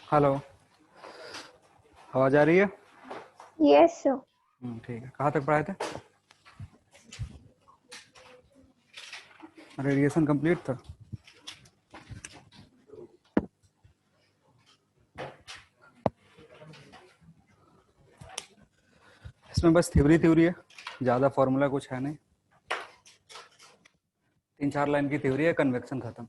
Hello. आवाज आ रही है? यस। ठीक है। कहाँ तक पढ़ाए थे? रेडिएशन कंप्लीट था। इसमें बस थ्योरी थ्योरी है, ज़्यादा फॉर्मूला कुछ है नहीं। 3-4 लाइन की थ्योरी है, कन्वेक्शन खत्म।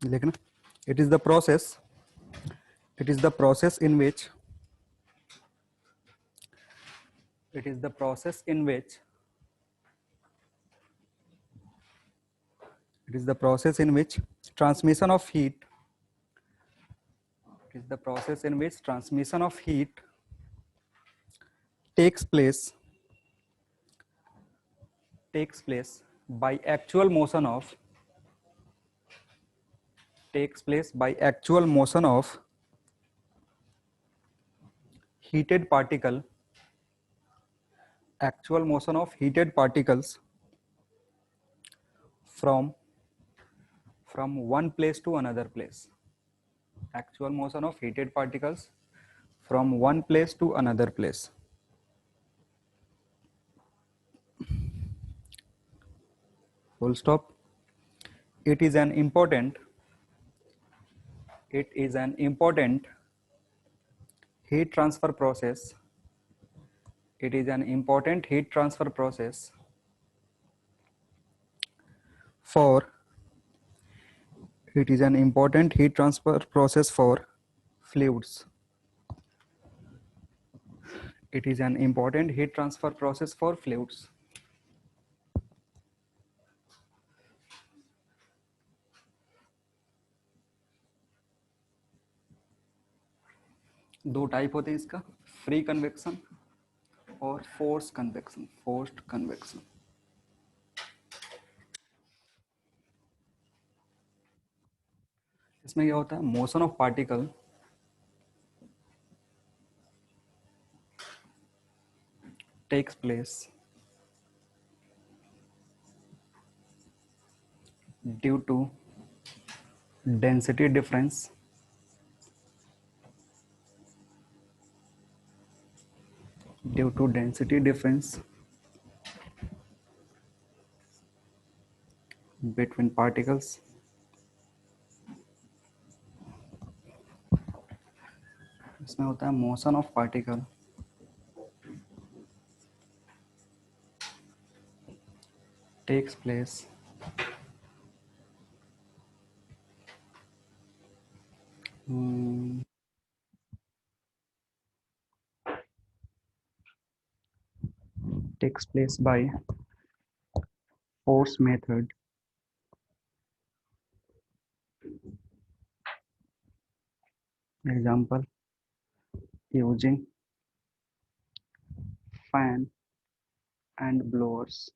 देखना, it is the process it is the process in which it is the process in which it is the process in which transmission of heat it is the process in which transmission of heat takes place by actual motion of takes place by actual motion of heated particle actual motion of heated particles from one place to another place. Actual motion of heated particles from one place to another place. Full stop. It is an important heat transfer process. It is an important heat transfer process for it is an important heat transfer process for fluids. It is an important heat transfer process for fluids. दो type होते हैं इसका, free convection और force convection, forced convection. इसमें क्या होता है, motion of particle takes place due to density difference between particles इसमें होता है motion of particle takes place by force method. Example, using fan and blowers.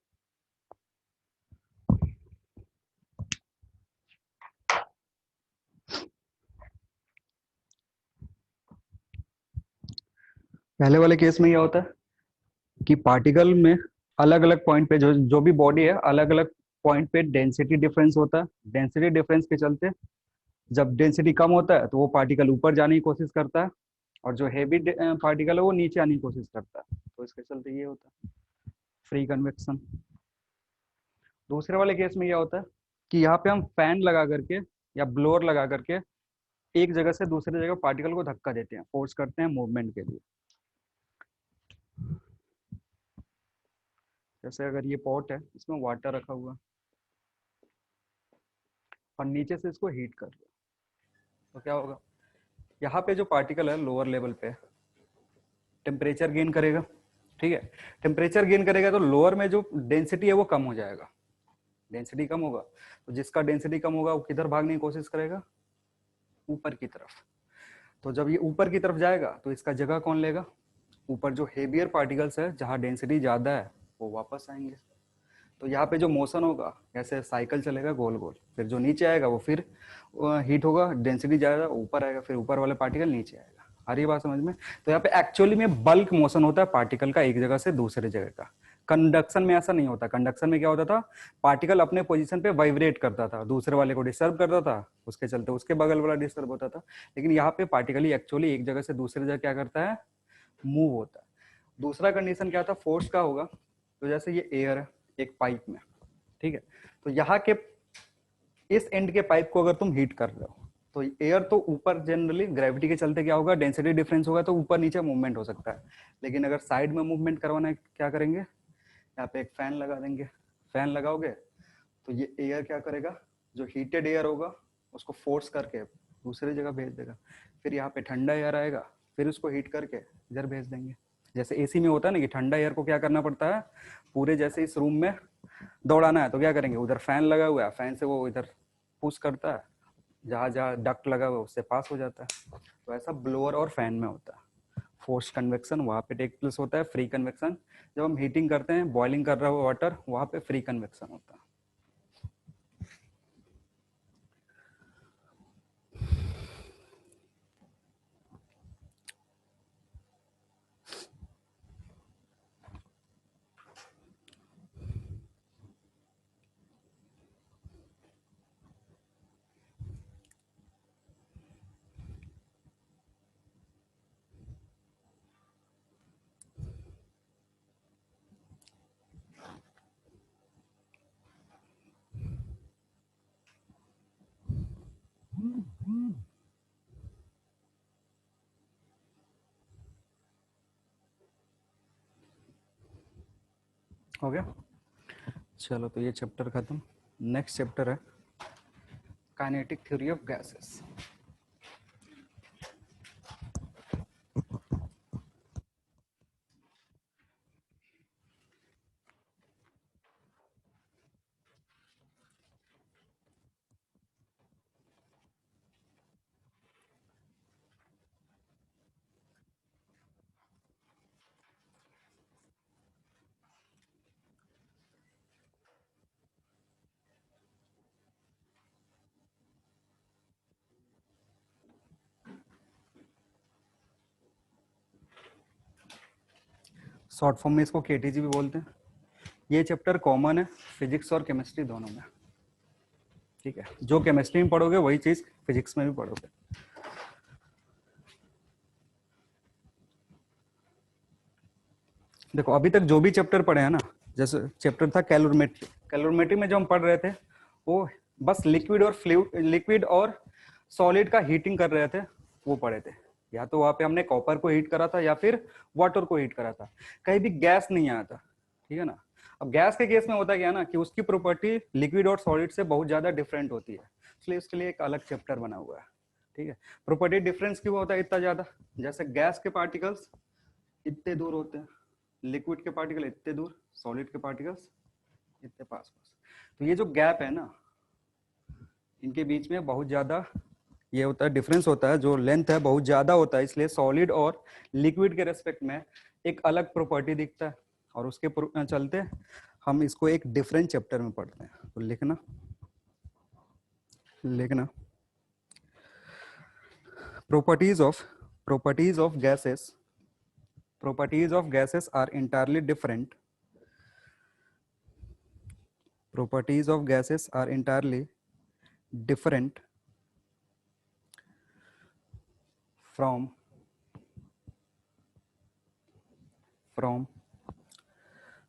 पहले वाले केस में क्या होता है कि पार्टिकल में अलग अलग पॉइंट पे जो भी बॉडी है, अलग अलग पॉइंट पे डेंसिटी डिफरेंस होता है। डेंसिटी डिफरेंस के चलते जब डेंसिटी कम होता है तो वो पार्टिकल ऊपर जाने की कोशिश करता है, और जो हैवी पार्टिकल है वो नीचे आने की कोशिश करता है। तो इसके चलते ये होता है फ्री कन्वेक्शन। दूसरे वाले केस में क्या होता है कि यहाँ पे हम फैन लगा करके या ब्लोअर लगा करके एक जगह से दूसरी जगह पार्टिकल को धक्का देते हैं, फोर्स करते हैं मूवमेंट के लिए। जैसे अगर ये पॉट है, इसमें वाटर रखा हुआ और नीचे से इसको हीट कर रहे, तो क्या होगा, यहाँ पे जो पार्टिकल है लोअर लेवल पे टेम्परेचर गेन करेगा। ठीक है, टेम्परेचर गेन करेगा तो लोअर में जो डेंसिटी है वो कम हो जाएगा। डेंसिटी कम होगा तो जिसका डेंसिटी कम होगा वो किधर भागने की कोशिश करेगा, ऊपर की तरफ। तो जब ये ऊपर की तरफ जाएगा तो इसका जगह कौन लेगा, ऊपर जो हेवियर पार्टिकल्स है जहाँ डेंसिटी ज्यादा है वो वापस आएंगे। तो यहाँ पे जो मोशन होगा, ऐसे साइकिल चलेगा गोल गोल, फिर जो नीचे आएगा वो फिर हीट होगा, डेंसिटी ज्यादा ऊपर आएगा, फिर ऊपर वाला पार्टिकल नीचे आएगा। आ रही है बात समझ में? तो यहाँ पे एक्चुअली में बल्क मोशन होता है पार्टिकल का एक जगह से दूसरे जगह का। कंडक्शन में ऐसा नहीं होता। कंडक्शन में क्या होता था, पार्टिकल अपने पोजीशन पे वाइब्रेट करता था, दूसरे वाले को डिस्टर्ब करता था, उसके चलते उसके बगल वाला डिस्टर्ब होता था। लेकिन यहाँ पे पार्टिकल ही एक्चुअली एक जगह से दूसरी जगह क्या करता है, मूव होता है। दूसरा कंडीशन क्या था, फोर्स का होगा। तो जैसे ये एयर है एक पाइप में, ठीक है, तो यहाँ के इस एंड के पाइप को अगर तुम हीट कर रहे हो तो एयर तो ऊपर, जनरली ग्रेविटी के चलते क्या होगा, डेंसिटी डिफरेंस होगा तो ऊपर नीचे मूवमेंट हो सकता है। लेकिन अगर साइड में मूवमेंट करवाना है क्या करेंगे, यहाँ पे एक फैन लगा देंगे। फैन लगाओगे तो ये एयर क्या करेगा, जो हीटेड एयर होगा उसको फोर्स करके दूसरी जगह भेज देगा। फिर यहाँ पे ठंडा एयर आएगा, फिर उसको हीट करके इधर भेज देंगे। जैसे एसी में होता है ना कि ठंडा एयर को क्या करना पड़ता है, पूरे जैसे इस रूम में दौड़ाना है तो क्या करेंगे, उधर फैन लगा हुआ है, फैन से वो इधर पुश करता है, जहाँ जहाँ डक्ट लगा हुआ है उससे पास हो जाता है। तो ऐसा ब्लोअर और फैन में होता है। फोर्स कन्वेक्शन वहाँ पे टेक प्लेस होता है। फ्री कन्वेक्शन जब हम हीटिंग करते हैं, बॉइलिंग कर रहा हो वाटर, वहाँ पे फ्री कन्वेक्शन होता है। हो गया? चलो तो ये चैप्टर खत्म। नेक्स्ट चैप्टर है kinetic theory of gases. Short form में इसको केटीजी भी बोलते हैं। ये चैप्टर कॉमन है फिजिक्स और केमिस्ट्री दोनों में, ठीक है? जो केमिस्ट्री में पढ़ोगे वही चीज फिजिक्स में भी पढ़ोगे। देखो अभी तक जो भी चैप्टर पढ़े हैं ना, जैसे चैप्टर था कैलोरीमेट्री, कैलोरीमेट्री में जो हम पढ़ रहे थे वो बस लिक्विड और फ्लूइड, लिक्विड और सॉलिड का हीटिंग कर रहे थे, वो पढ़े थे। या तो वहां पे हमने कॉपर को हीट करा था या फिर वाटर को हीट करा था, कहीं भी गैस नहीं आया था, ठीक है ना? अब गैस के केस में होता क्या ना कि उसकी प्रॉपर्टी लिक्विड और सॉलिड से बहुत ज्यादा डिफरेंट होती है, इसलिए उसके लिए एक अलग चैप्टर बना हुआ है, ठीक है? प्रॉपर्टी डिफरेंस क्यों होता है इतना ज्यादा? जैसे गैस के पार्टिकल्स इतने दूर होते हैं, लिक्विड के पार्टिकल इतने दूर, सॉलिड के पार्टिकल्स इतने पास पास। तो ये जो गैप है ना, इनके बीच में बहुत ज्यादा ये होता है, डिफरेंस होता है, जो लेंथ है बहुत ज्यादा होता है, इसलिए सॉलिड और लिक्विड के रेस्पेक्ट में एक अलग प्रॉपर्टी दिखता है। और उसके चलते हम इसको एक डिफरेंट चैप्टर में पढ़ते हैं। तो लिखना लिखना properties of properties of gases, properties of gases are entirely different, properties of gases are entirely different from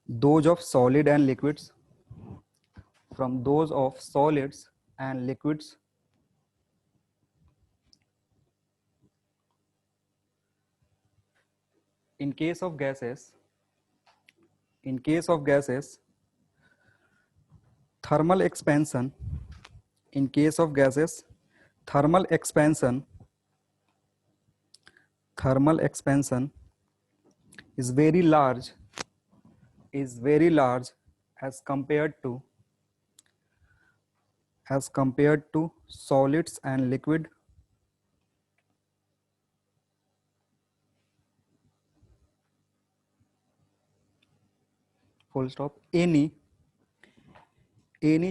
those of solid and liquids, from those of solids and liquids. In case of gases, in case of gases, thermal expansion, in case of gases, thermal expansion, thermal expansion is very large, is very large as compared to solids and liquid. Full stop. Any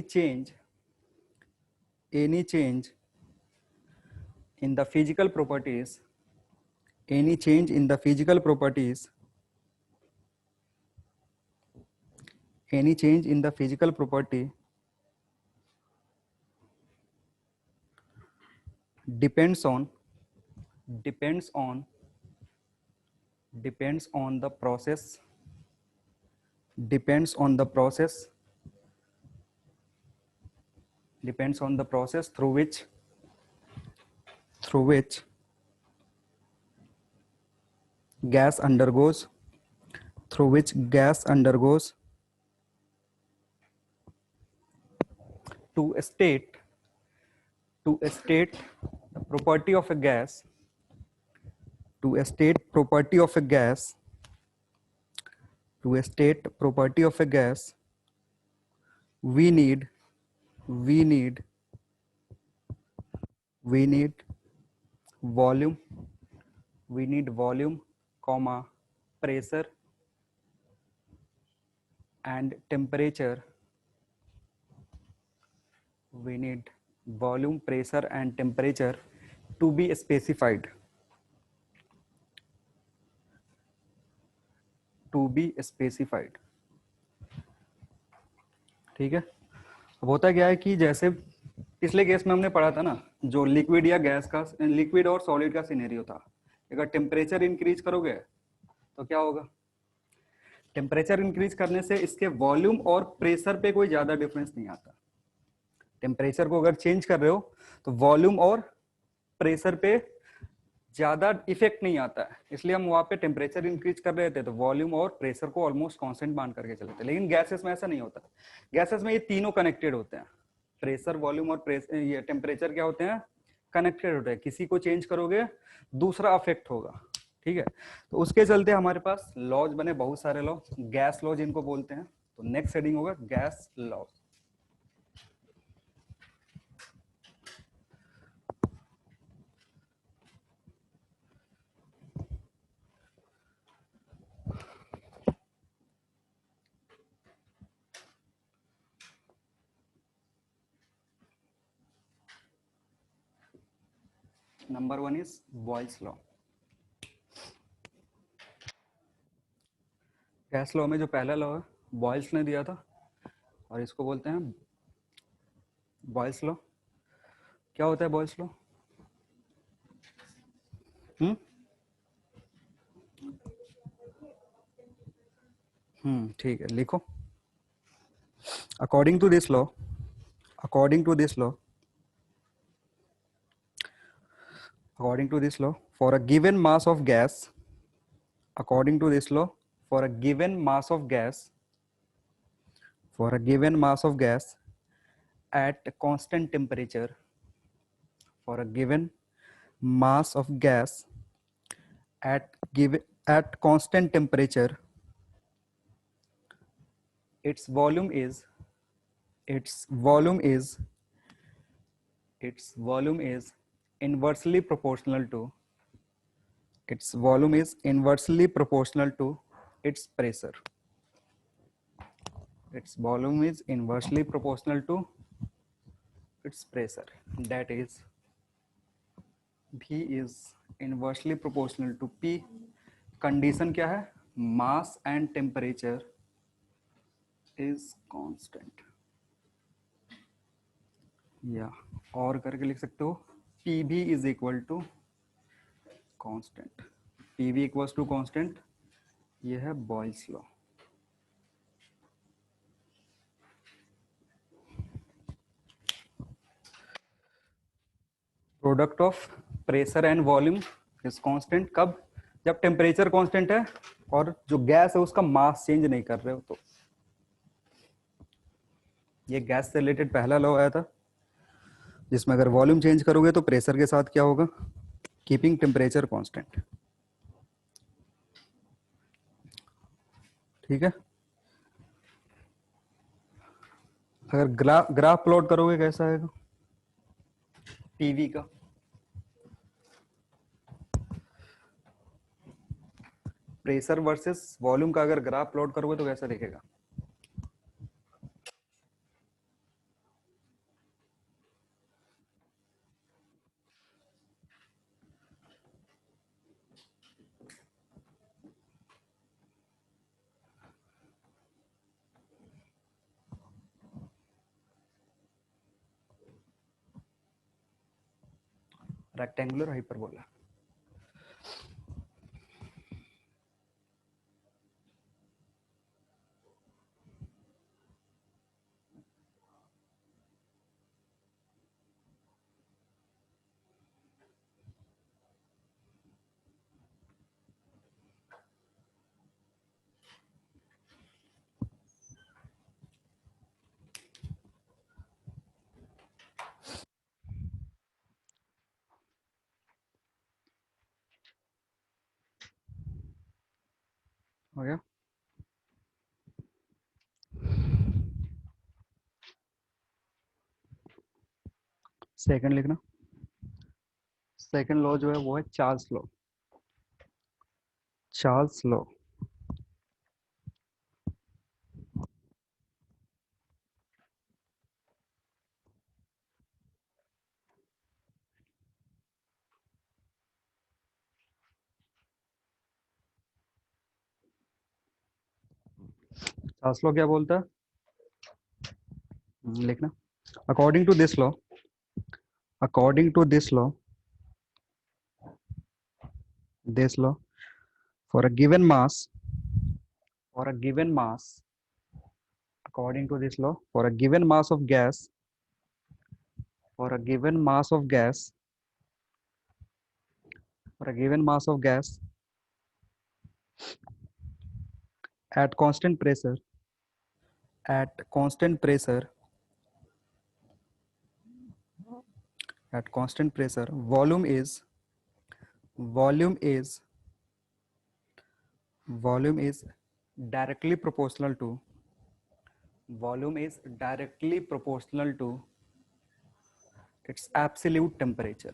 change in the physical properties, any change in the physical properties, any change in the physical property depends on depends on depends on the process depends on the process depends on the process through which gas undergoes through which gas undergoes to state the property of a gas to state property of a gas to state property of a gas we need we need we need volume volume comma pressure and temperature. We need volume, pressure and temperature to be specified ठीक है। अब होता क्या है कि जैसे पिछले case में हमने पढ़ा था ना, जो लिक्विड या गैस का, लिक्विड और सॉलिड का सिनेरियो था, अगर टेम्परेचर इंक्रीज करोगे तो क्या होगा, टेम्परेचर इंक्रीज करने से इसके वॉल्यूम और प्रेशर पे कोई ज्यादा डिफरेंस नहीं आता। टेम्परेचर को अगर चेंज कर रहे हो तो वॉल्यूम और प्रेशर पे ज्यादा इफेक्ट नहीं आता है, इसलिए हम वहां पे टेम्परेचर इंक्रीज कर रहे थे तो वॉल्यूम और प्रेशर को ऑलमोस्ट कांस्टेंट मान करके चले थे। लेकिन गैसेस में ऐसा नहीं होता, गैसेस में ये तीनों कनेक्टेड होते हैं, प्रेशर, वॉल्यूम और ये टेम्परेचर क्या होते हैं, कनेक्टेड होते हैं, किसी को चेंज करोगे दूसरा अफेक्ट होगा। ठीक है, तो उसके चलते हमारे पास लॉज बने, बहुत सारे लॉ, गैस लॉज इनको बोलते हैं। तो नेक्स्ट हेडिंग होगा gas laws. Number 1 is Boyle's law. Gas law में जो पहला लॉ है बॉयल्स ने दिया था और इसको बोलते हैं बॉयल्स लॉ। क्या होता है बॉयल्स लॉ? ठीक है, लिखो। According to this law according to this law according to this law, for a given mass of gas, according to this law, for a given mass of gas, for a given mass of gas at constant temperature, for a given mass of gas at constant temperature, its volume is its volume is its volume is inversely proportional to its volume is inversely proportional to its pressure. Its volume is inversely proportional to its pressure, that is V is inversely proportional to P। Condition क्या है, mass and temperature is constant, या और करके लिख सकते हो PV is equal to constant. PV equals to constant, ये है Boyle's law. Product of pressure and volume is constant, कब, जब टेम्परेचर कांस्टेंट है और जो गैस है उसका मास चेंज नहीं कर रहे हो। तो ये गैस से रिलेटेड पहला लॉ आया था, जिसमें अगर वॉल्यूम चेंज करोगे तो प्रेशर के साथ क्या होगा, कीपिंग टेम्परेचर कांस्टेंट। ठीक है, अगर ग्राफ प्लॉट करोगे कैसा आएगा, PV का प्रेशर वर्सेस वॉल्यूम का अगर ग्राफ प्लॉट करोगे तो कैसा दिखेगा, रेक्टेंगुलर हाइपरबोला। हो गया। सेकंड लिखना। सेकंड लॉ जो है वो है Charles law. Charles law. Charles law क्या बोलता है? लिखना। According to this law, according to this law, for a given mass, for a given mass, according to this law, for a given mass of gas, for a given mass of gas, for a given mass of gas at constant pressure, at constant pressure, at constant pressure, volume is volume is directly proportional to volume is directly proportional to its absolute temperature.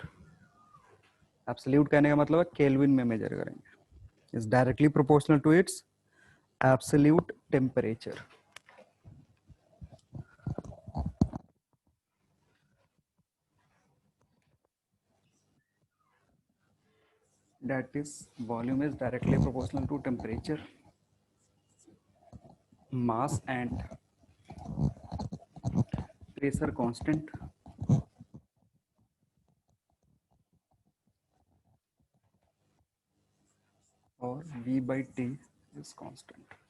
Absolute कहने का मतलब है kelvin में major करेंगे. Is directly proportional to its absolute temperature. That is, volume is directly proportional to temperature, mass and pressure constant, or V by T is constant.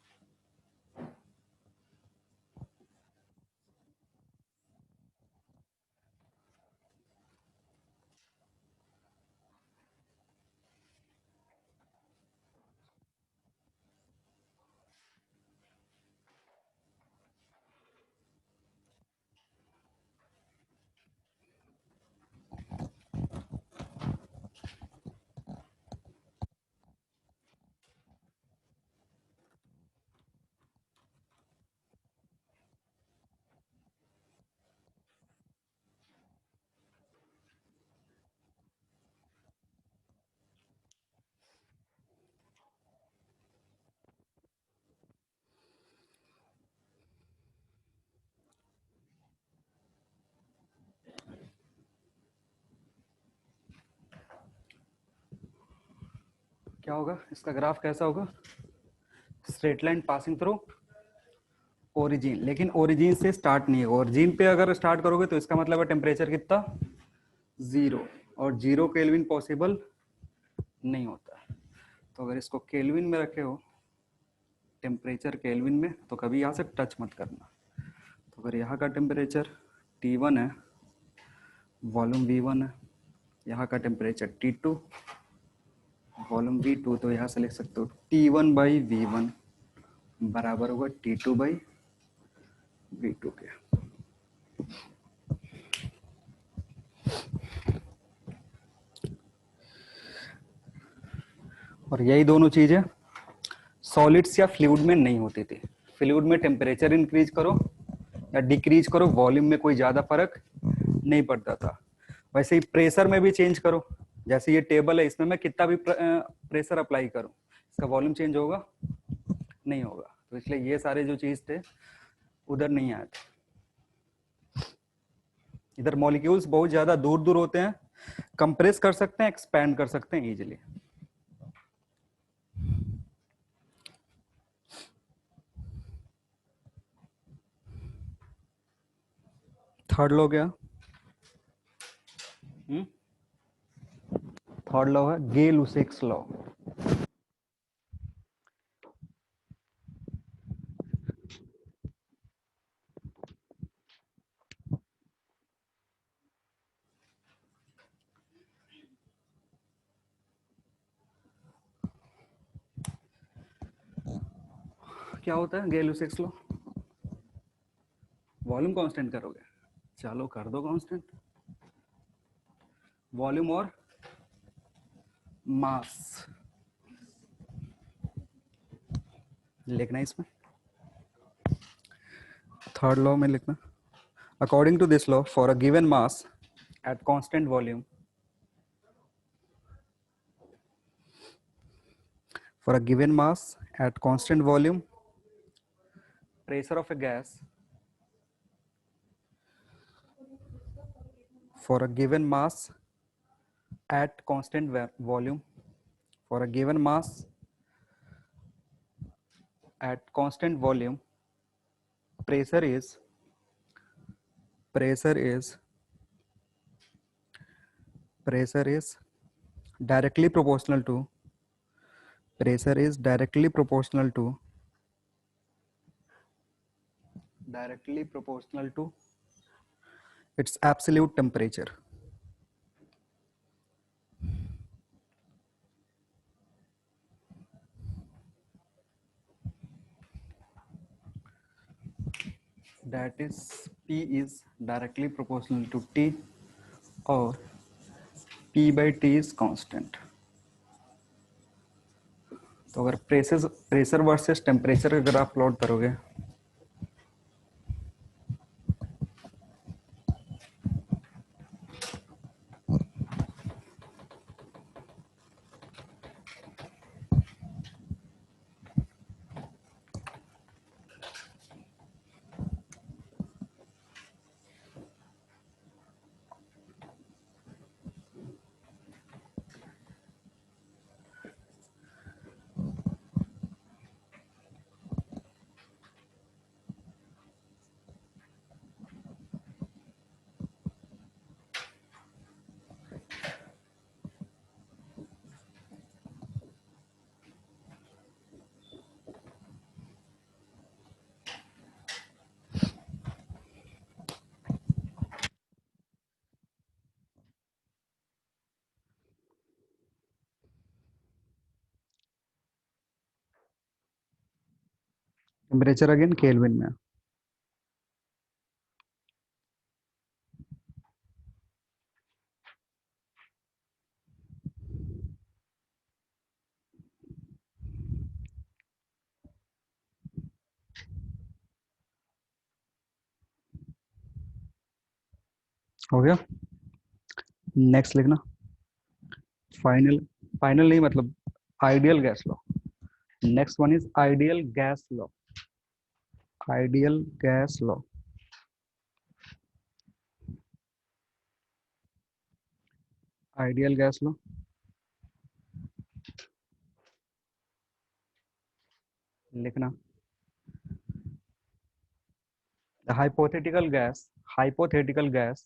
क्या होगा इसका graph कैसा होगा? Straight line passing through origin, लेकिन origin से start नहीं होगा. Origin पे अगर स्टार्ट करोगे तो इसका मतलब है टेम्परेचर कितना? 0. और 0 केल्विन पॉसिबल नहीं होता. तो अगर इसको केल्विन में रखे हो, टेम्परेचर केल्विन में, तो कभी यहाँ से टच मत करना. तो अगर यहाँ का टेम्परेचर T1 है, वॉल्यूम V1 है, यहाँ का टेम्परेचर T2, वॉल्यूम V2, तो यहाँ से लिख सकते हो T1 बाई V1 बराबर होगा T2 बाई V2 के. और यही दोनों चीजें सॉलिड्स या फ्लूइड में नहीं होती थी. फ्लूइड में टेम्परेचर इंक्रीज करो या डिक्रीज करो, वॉल्यूम में कोई ज्यादा फर्क नहीं पड़ता था. वैसे ही प्रेशर में भी चेंज करो. जैसे ये टेबल है, इसमें मैं कितना भी प्रेशर अप्लाई करूं, इसका वॉल्यूम चेंज होगा? नहीं होगा. तो इसलिए ये सारे जो चीज थे उधर नहीं आए थे. इधर मॉलिक्यूल्स बहुत ज्यादा दूर दूर होते हैं, कंप्रेस कर सकते हैं, एक्सपैंड कर सकते हैं इजीली. थर्ड लो गया. थर्ड लॉ है गे लुसेक्स लॉ। क्या होता है गे लुसेक्स लॉ? वॉल्यूम कांस्टेंट करोगे, चलो कर दो कांस्टेंट, वॉल्यूम और मास लिखना है इसमें, थर्ड लॉ में लिखना। According to this law for a given mass at constant volume, for a given mass at constant volume, pressure of a gas for a given mass at constant volume, for a given mass at constant volume, pressure is pressure is pressure is directly proportional to pressure is directly proportional to its absolute temperature. That is P is directly proportional to T, or P by T is constant. तो अगर pressure versus temperature का graph plot करोगे, temperature again Kelvin में, हो गया। Next लिखना final, final नहीं मतलब ideal gas law. Next one is ideal gas law, ideal gas law, ideal gas law लिखना। The hypothetical gas, hypothetical gas,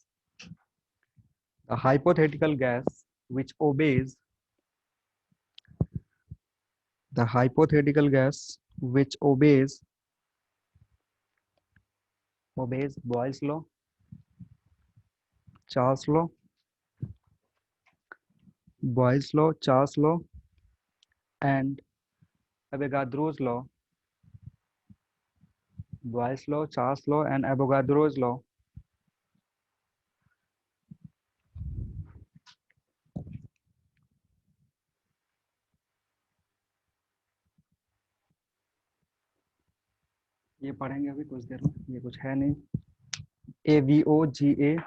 the hypothetical gas which obeys, the hypothetical gas which obeys Boyle's law, Charles law, Boyle's law, Charles law, and Avogadro's law, Boyle's law, Charles law, and Avogadro's law ये पढ़ेंगे अभी कुछ देर में, ये कुछ है नहीं। AVOGADRO,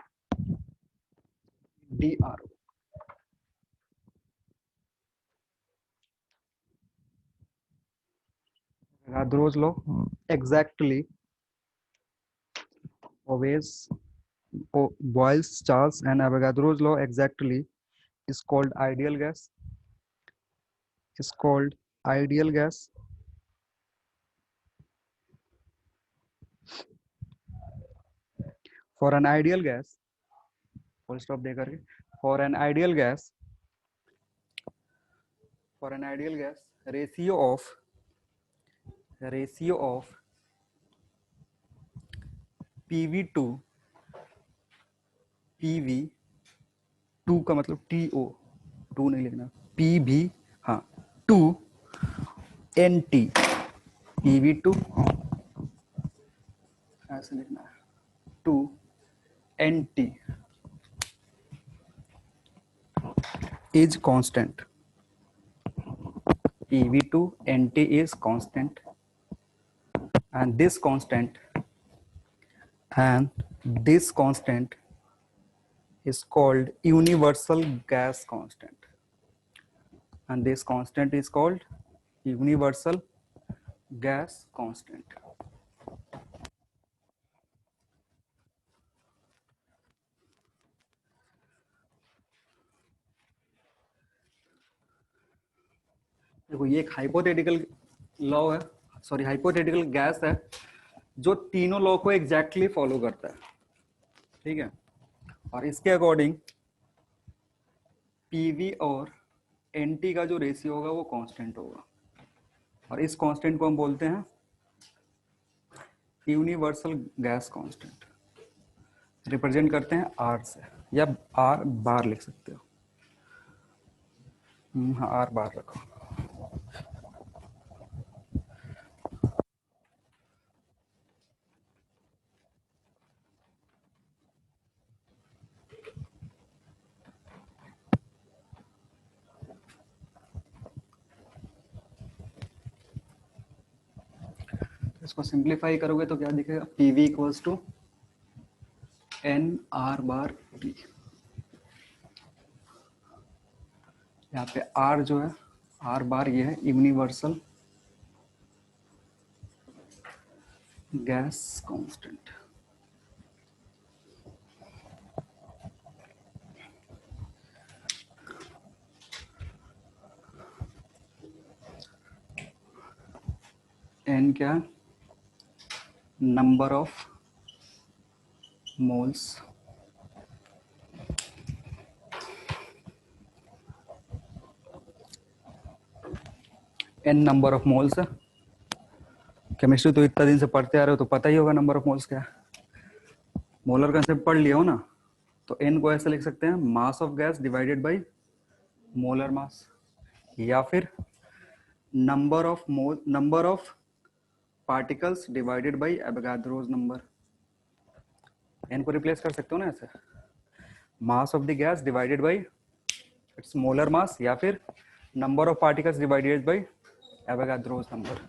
Avogadro's law exactly obeys Boyle's, Charles, and Avogadro's law exactly is called ideal gas, is called ideal gas. For an ideal gas, full stop दे करके, for an ideal gas for an ideal gas ratio of PV to to का मतलब T O, two नहीं लिखना, PV, हाँ, to n T, PV to ऐसे लिखना है, to n T is constant. PV2 NT is constant, and this constant is called universal gas constant, and this constant is called universal gas constant. देखो ये एक hypothetical law है, sorry hypothetical gas है जो तीनों लॉ को exactly follow करता है, ठीक है। और इसके अकॉर्डिंग पीवी और एनटी का जो रेशियो होगा वो कांस्टेंट होगा, और इस कांस्टेंट को हम बोलते हैं यूनिवर्सल गैस कांस्टेंट, रिप्रेजेंट करते हैं आर से, या आर बार लिख सकते हो, हाँ आर बार रखो। इसको सिंप्लीफाई करोगे तो क्या दिखेगा, PV equals to n R bar T. यहाँ पे आर जो है, आर बार ये है यूनिवर्सल गैस कांस्टेंट। एन क्या, number of moles, n number of moles है। केमिस्ट्री तो इतना दिन से पढ़ते आ रहे हो तो पता ही होगा नंबर ऑफ मोल्स क्या है, मोलर कंसेप्ट पढ़ लिया हो ना। तो एन को ऐसे लिख सकते हैं, mass of gas divided by molar mass, या फिर number of particles divided by Avogadro's number. N को रिप्लेस कर सकते हो ना ऐसे, mass of the gas divided by its molar mass, या फिर number of particles divided by Avogadro's number.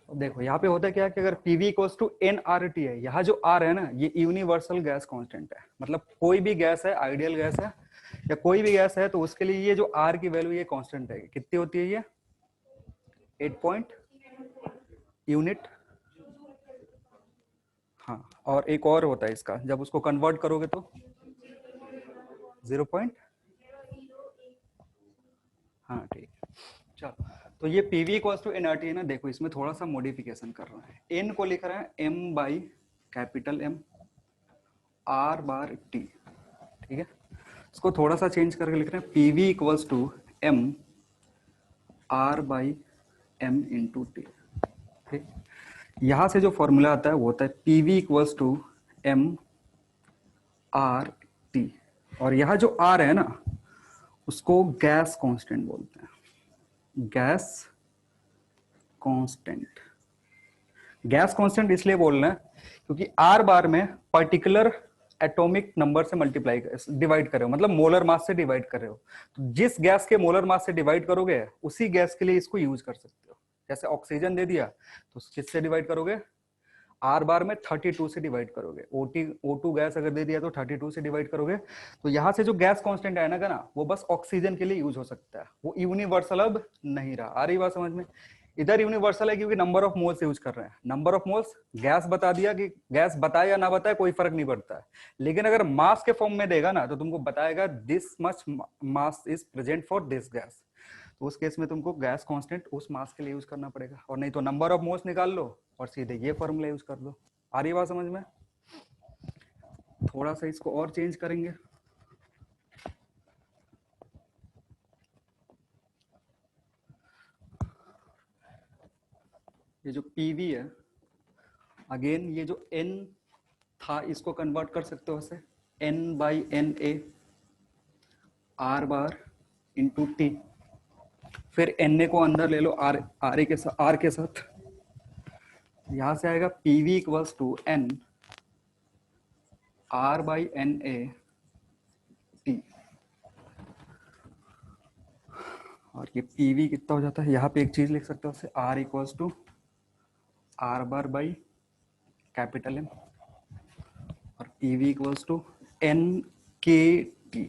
देखो यहाँ पे होता है क्या कि अगर PV equals to n R T है, यहाँ जो आर है ना ये यूनिवर्सल गैस कांस्टेंट है, मतलब कोई भी गैस है, आइडियल गैस है या कोई भी गैस है, तो उसके लिए ये जो आर की वैल्यू ये कांस्टेंट है। कितनी होती है ये, 8 पॉइंट यूनिट, हाँ। और एक और होता है इसका, जब उसको कन्वर्ट करोगे तो 0 पॉइंट, हाँ ठीक है। चलो तो ये पीवी इक्वल्स टू एनआरटी है ना, देखो इसमें थोड़ा सा मॉडिफिकेशन कर रहा है, एन को लिख रहा है m by capital M R bar T, ठीक है। इसको थोड़ा सा चेंज करके लिख रहे हैं, PV equals to m R by M into T, ठीक। यहां से जो फॉर्मूला आता है वो होता है PV equals to m R T, और यहां जो आर है ना उसको गैस कांस्टेंट बोलते हैं, गैस कांस्टेंट। गैस कांस्टेंट इसलिए बोल रहे हैं क्योंकि आर बार में पर्टिकुलर एटॉमिक नंबर से मल्टीप्लाई डिवाइड कर रहे हो, मतलब मोलर मास से डिवाइड कर रहे हो, तो जिस गैस के मोलर मास से डिवाइड करोगे उसी गैस के लिए इसको यूज कर सकते हो। जैसे ऑक्सीजन दे दिया तो किससे डिवाइड करोगे, आर बार में 32 से डिवाइड करोगे, O2 गैस अगर दे दिया तो 32 से डिवाइड करोगे। तो यहां से जो गैस कांस्टेंट है ना वो बस ऑक्सीजन के लिए यूज हो सकता है, वो यूनिवर्सल अब नहीं रहा। आ रही बात समझ में, इधर यूनिवर्सल है क्योंकि नंबर ऑफ मोल्स यूज कर रहे हैं, नंबर ऑफ मोल्स गैस बता दिया कि गैस बताए या ना बताए कोई फर्क नहीं पड़ता है, लेकिन अगर मास के फॉर्म में देगा ना तो तुमको बताएगा this much mass is present for this gas, तो उस केस में तुमको गैस कांस्टेंट उस मास के लिए यूज करना पड़ेगा, और नहीं तो नंबर ऑफ मोल्स निकाल लो और सीधे ये फॉर्मूला यूज कर दो। आ रही बात समझ में? थोड़ा सा इसको और चेंज करेंगे। ये जो पीवी है, अगेन ये जो n था इसको कन्वर्ट कर सकते हो ऐसे, n by N A R bar into T, फिर एन ए को अंदर ले लो आर के साथ, यहां से आएगा PV equals to n R by N A T. और ये पीवी कितना हो जाता है, यहाँ पे एक चीज लिख सकते हो उससे, R equals to R bar by capital M, और PV equals to n k T,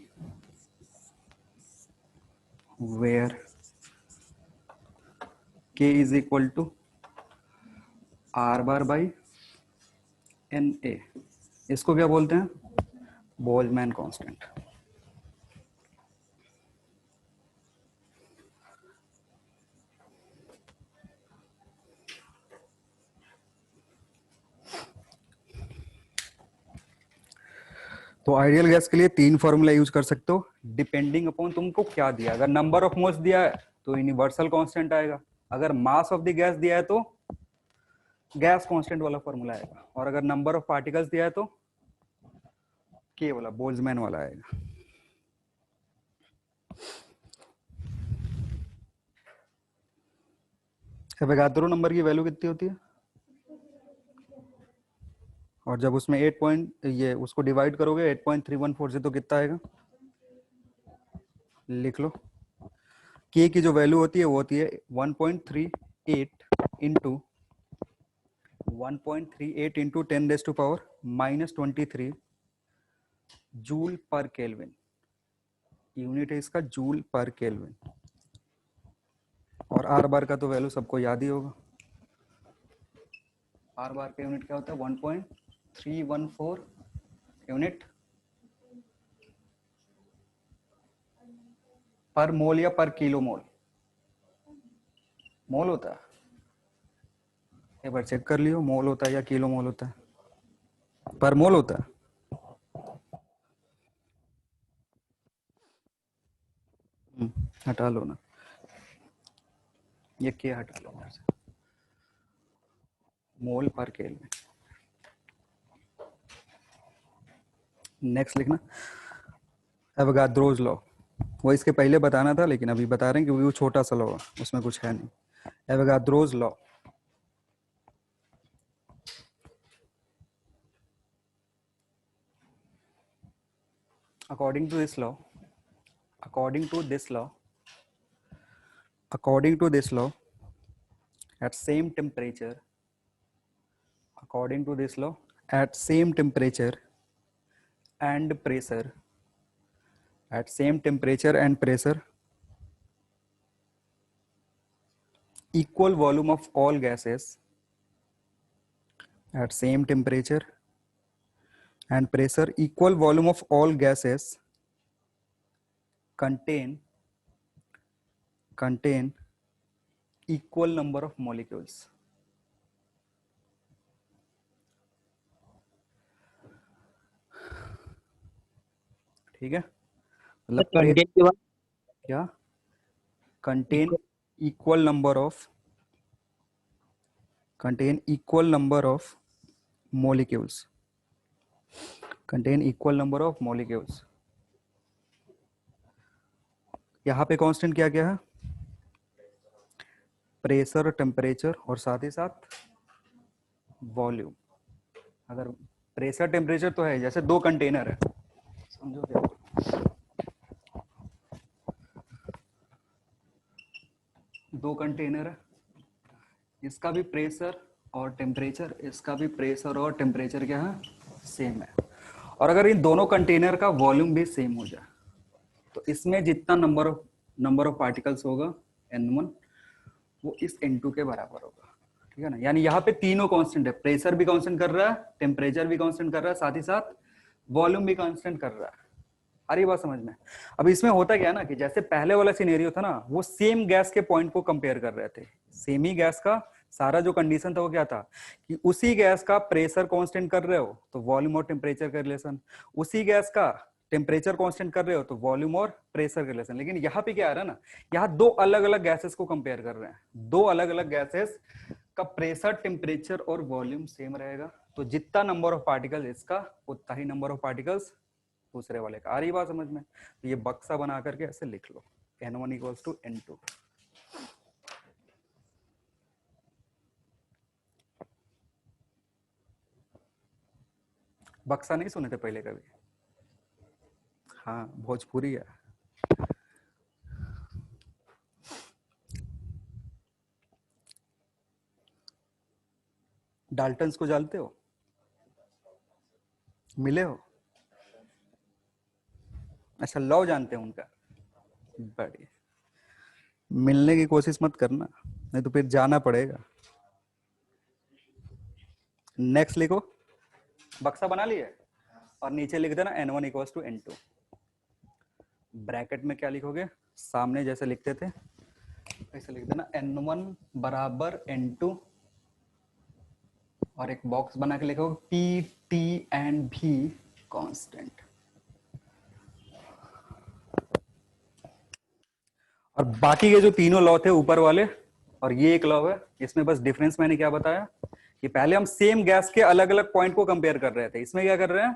where k is equal to R bar by N A. इसको क्या बोलते हैं, बोल्ट्जमैन कांस्टेंट। तो आइडियल गैस के लिए 3 फॉर्मूला यूज कर सकते हो डिपेंडिंग अपॉन तुमको क्या दिया। अगर नंबर ऑफ मोल्स दिया है तो यूनिवर्सल कांस्टेंट आएगा, अगर मास ऑफ द गैस दिया है तो गैस कांस्टेंट वाला फॉर्मूला आएगा, और अगर नंबर ऑफ पार्टिकल्स दिया है तो के वाला बोल्ट्जमैन वाला आएगा। एवोगाड्रो नंबर की वैल्यू कितनी होती है, और जब उसमें 8 पॉइंट ये उसको डिवाइड करोगे 8.314 से तो कितना आएगा, लिख लो। के की जो वैल्यू होती है वो होती है 1.38 इंटू 1.38 इंटू 10⁻⁻23 जूल पर केल्विन। यूनिट है इसका जूल पर केल्विन। और आर बार का तो वैल्यू सबको याद ही होगा, आर बार का यूनिट क्या होता है 1.314 यूनिट पर मोल या पर किलो मोल, मोल होता है, एक बार चेक कर लियो, मोल होता है या किलो मोल होता है, पर मोल होता है। हटा लो ना, ये के हटा लो उधर से, मोल पर केल्विन। नेक्स्ट लिखना एवोगाड्रोस लॉ, वो इसके पहले बताना था लेकिन अभी बता रहे हैं क्योंकि वो छोटा सा लॉ है, उसमें कुछ है नहीं। Avogadro's law, according to this law, according to this law, according to this law, at same temperature, according to this law, at same temperature and pressure, at same temperature and pressure, equal volume of all gases, at same temperature and pressure, equal volume of all gases contain equal number of molecules. ठीक है, मतलब contain के बाद क्या, contain equal number of molecules, contain equal number of molecules। यहाँ पे constant क्या क्या है, प्रेशर, टेम्परेचर और साथ ही साथ वॉल्यूम। अगर प्रेशर टेम्परेचर तो है, जैसे 2 कंटेनर है, समझो क्या, 2 कंटेनर है, इसका भी प्रेशर और टेम्परेचर, इसका भी प्रेशर और टेम्परेचर क्या है, सेम है। और अगर इन दोनों कंटेनर का वॉल्यूम भी सेम हो जाए तो इसमें जितना नंबर ऑफ पार्टिकल्स होगा n1 वो इस n2 के बराबर होगा। ठीक है ना, यानी यहाँ पे तीनों कांस्टेंट है, प्रेशर भी कांस्टेंट कर रहा है, टेम्परेचर भी कांस्टेंट कर रहा है, साथ ही साथ वॉल्यूम भी कांस्टेंट कर रहा है। अरे बात समझ में। अब इसमें होता क्या है ना कि जैसे पहले वाला सिनेरियो था ना, वो सेम गैस के पॉइंट को कंपेयर कर रहे थे, सेम ही गैस का सारा जो कंडीशन था वो क्या था कि उसी गैस का प्रेशर कांस्टेंट कर रहे हो तो वॉल्यूम और टेम्परेचर का रिलेशन, उसी गैस का टेम्परेचर कांस्टेंट कर रहे हो तो वॉल्यूम और प्रेशर का रिलेशन। लेकिन यहाँ पे क्या आ रहा है ना, यहाँ दो अलग अलग गैसेस को कंपेयर कर रहे हैं, दो अलग अलग गैसेस का प्रेशर टेम्परेचर और वॉल्यूम सेम रहेगा, तो जितना नंबर ऑफ पार्टिकल इसका उतना ही नंबर ऑफ पार्टिकल्स दूसरे वाले का। आ रही बात समझ में? तो ये बक्सा बना करके ऐसे लिख लो, N1 इक्वल्स टू N2। बक्सा नहीं सुने थे पहले कभी? हाँ, भोजपुरी है। डाल्टन्स को जानते हो? मिले हो? अच्छा, लॉ जानते हो उनका? बढ़िया। मिलने की कोशिश मत करना, नहीं तो फिर जाना पड़ेगा। नेक्स्ट लिखो, बक्सा बना लिए और नीचे लिख देना N1 equals to N2। Bracket में क्या लिखोगे, सामने जैसे लिखते थे ऐसे लिख देना N1 बराबर N2 और एक बॉक्स बना के लिखोगे P, T and V constant. और बाकी के जो तीनों लॉ थे ऊपर वाले और ये एक लॉ है, इसमें बस डिफरेंस मैंने क्या बताया कि पहले हम सेम गैस के अलग अलग पॉइंट को कंपेयर कर रहे थे, इसमें क्या कर रहे हैं,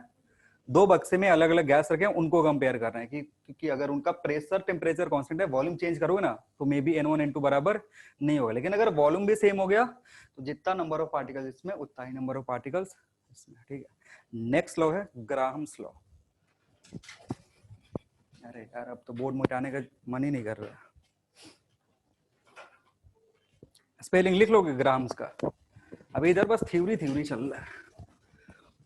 दो बक्से में अलग अलग गैस रखे हैं उनको कंपेयर कर रहे हैं कि क्योंकि अगर उनका प्रेशर टेम्परेचर कांस्टेंट है, वॉल्यूम चेंज करोगे ना तो मे बी N1 N2 बराबर नहीं होगा, लेकिन अगर वॉल्यूम भी सेम हो गया तो जितना नंबर ऑफ पार्टिकल्स इसमें उतना ही नंबर ऑफ पार्टिकल्स इसमें। ठीक है, नेक्स्ट लॉ है ग्राहम्स लॉ। अरे यार अब तो बोर्ड मिटाने का मन ही नहीं कर रहा। स्पेलिंग लिख लोगे ग्राम्स का? अभी इधर बस थ्योरी थ्योरी चल रहा है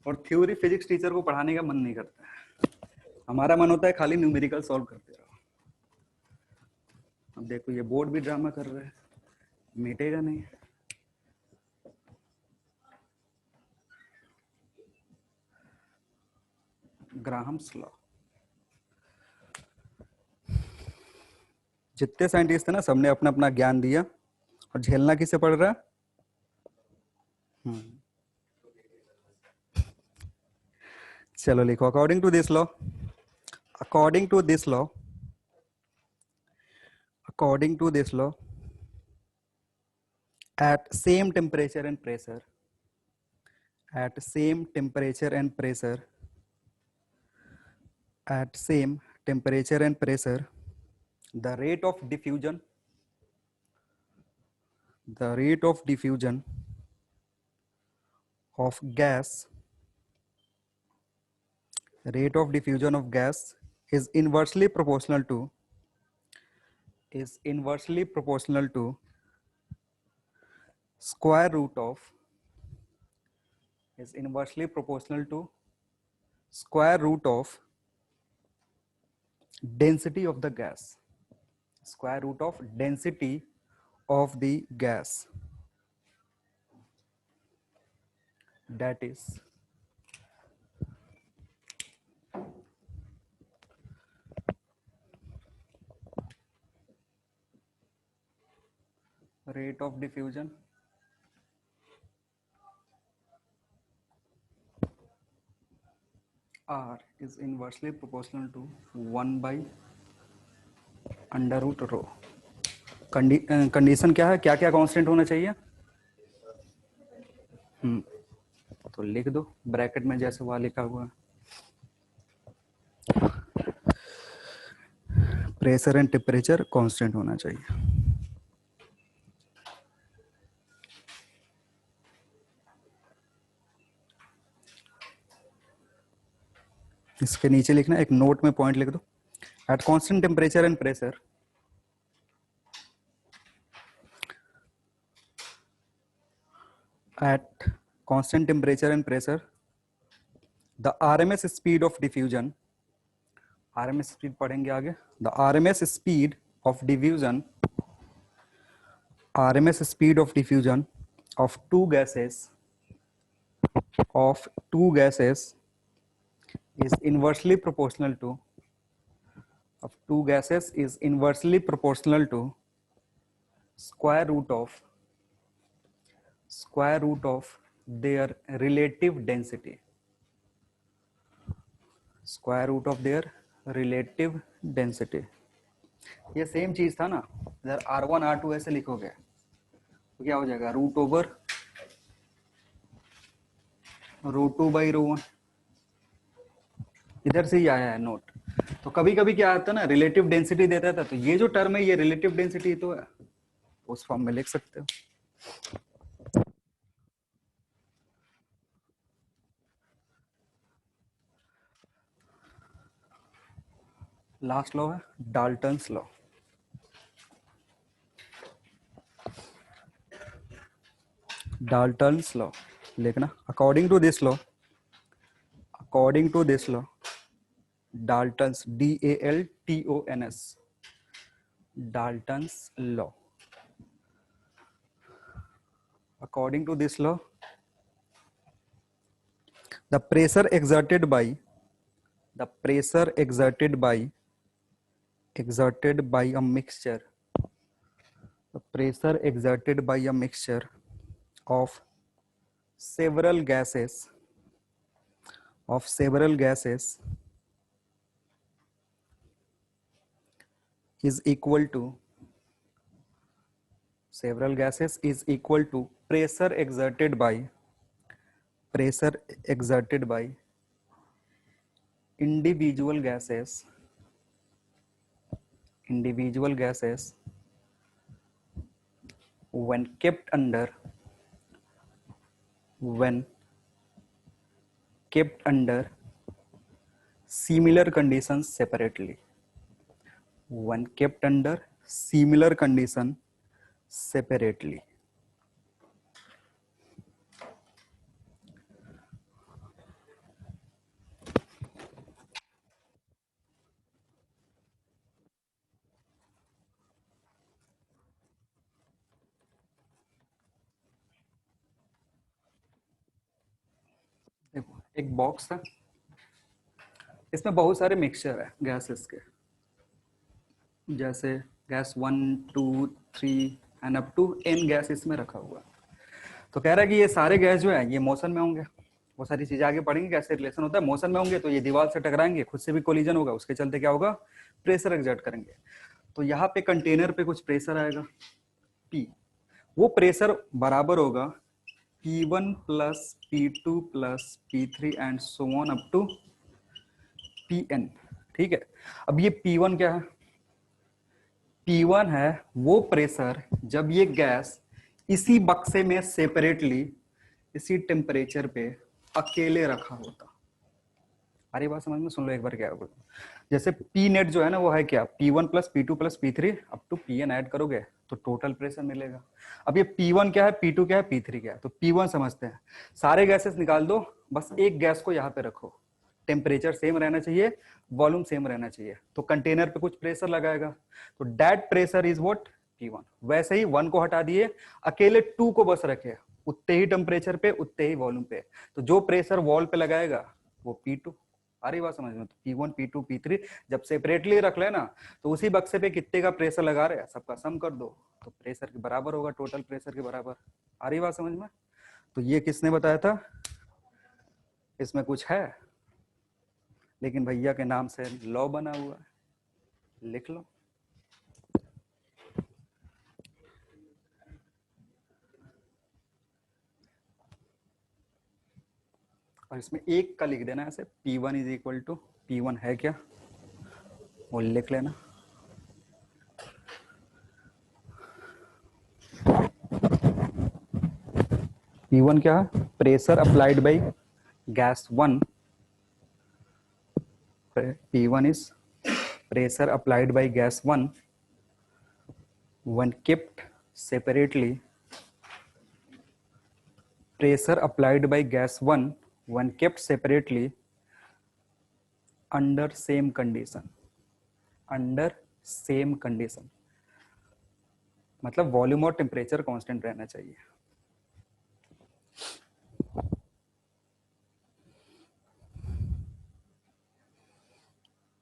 और थ्योरी फिजिक्स टीचर को पढ़ाने का मन नहीं करता है, हमारा मन होता है खाली न्यूमेरिकल सॉल्व करते रहो। अब देखो ये बोर्ड भी ड्रामा कर रहा है, मिटेगा नहीं। ग्राहम्स लॉ, जितने साइंटिस्ट थे ना सबने अपना अपना ज्ञान दिया और झेलना किसे पड़ रहा है? चलो लिखो, according to this law, according to this law, according to this law, at same temperature and pressure, at same temperature and pressure, at same temperature and pressure, the rate of diffusion, the rate of diffusion of gas, rate of diffusion of gas is inversely proportional to, is inversely proportional to square root of, is inversely proportional to square root of density of the gas, square root of density of the gas, that is rate of diffusion R is inversely proportional to 1 by under root rho. Condition क्या है, क्या क्या constant होना चाहिए? तो लिख दो bracket में जैसे वहां लिखा हुआ है, प्रेशर एंड टेम्परेचर कांस्टेंट होना चाहिए। इसके नीचे लिखना, एक नोट में पॉइंट लिख दो, at constant temperature and pressure, at constant temperature and pressure, the RMS speed of diffusion, RMS speed पढ़ेंगे आगे, the RMS speed of diffusion, RMS speed of diffusion of two gases, of two gases is inversely proportional to, of two gases is inversely proportional to square root of square root of their relative density, square root of their relative density. ये same चीज था ना, इधर R1 R2 ऐसे लिखोगे तो क्या हो जाएगा, रूट ओवर √2 बाई √1, इधर से ही आया है नोट। तो कभी कभी क्या आता है ना, रिलेटिव डेंसिटी देता था, तो ये जो टर्म है ये रिलेटिव डेंसिटी तो है, उस फॉर्म में लिख सकते हो। लास्ट लॉ है डाल्टन्स लॉ। डाल्टन्स लॉ लिखना, according to this law, according to this law, Dalton's DALTONS, Dalton's law, according to this law, the pressure exerted by the pressure exerted by a mixture, the pressure exerted by a mixture of several gases, of several gases is equal to, several gases is equal to pressure exerted by, pressure exerted by individual gases, individual gases when kept under, when kept under similar conditions separately, when kept under similar condition separately। देखो एक box है, इसमें बहुत सारे mixture है gases के, जैसे gas 1 2 3 and up to n gas इसमें रखा हुआ है। तो कह रहा है कि ये सारे गैस जो है ये मोशन में होंगे, वो सारी चीजें आगे पढ़ेंगे कैसे रिलेशन होता है, मोशन में होंगे तो ये दीवार से टकराएंगे, खुद से भी कोलिजन होगा, उसके चलते क्या होगा, प्रेशर एक्सर्ट करेंगे। तो यहाँ पे कंटेनर पे कुछ प्रेशर आएगा P, वो प्रेशर बराबर होगा P1 plus P2 plus P3 and so on up to Pn। ठीक है, अब ये P1 क्या है, P1 है वो प्रेशर जब ये गैस इसी बक्से में सेपरेटली इसी टेम्परेचर पे अकेले रखा होता। अरे बात समझ में, सुन लो एक बार क्या होगा। जैसे P नेट जो है ना वो है क्या, P1 plus P2 plus P3 up to Pn add करोगे तो टोटल प्रेशर मिलेगा। अब ये P1 क्या है, P2 क्या है, P3 क्या है, तो P1 समझते हैं। सारे गैसेस निकाल दो, बस एक गैस को यहाँ पे रखो, टेम्परेचर सेम रहना चाहिए, वॉल्यूम सेम रहना चाहिए, तो कंटेनर पे कुछ प्रेशर लगाएगा, तो that pressure is what, P1। वैसे ही 1 को हटा दिए, अकेले 2 को बस रखे, उतने ही टेम्परेचर पे उतने ही वॉल्यूम पे, तो जो प्रेशर वॉल पे लगाएगा वो P2। आ रही बात समझ में, तो P1 P2 P3 जब सेपरेटली रख लेना तो उसी बक्से पे कितने का प्रेशर लगा रहे हैं सबका सम कर दो, तो प्रेशर के बराबर होगा, टोटल प्रेशर के बराबर। आ रही बात समझ में। तो ये किसने बताया था, इसमें कुछ है, लेकिन भैया के नाम से लॉ बना हुआ है, लिख लो। और इसमें एक का लिख देना ऐसे, P1 is equal to, P1 है क्या वो लिख लेना, P1 क्या है, pressure applied by gas 1, P1 is pressure applied by gas 1 when kept separately, pressure applied by gas 1 when kept separately under same condition, under same condition मतलब volume और temperature constant रहना चाहिए।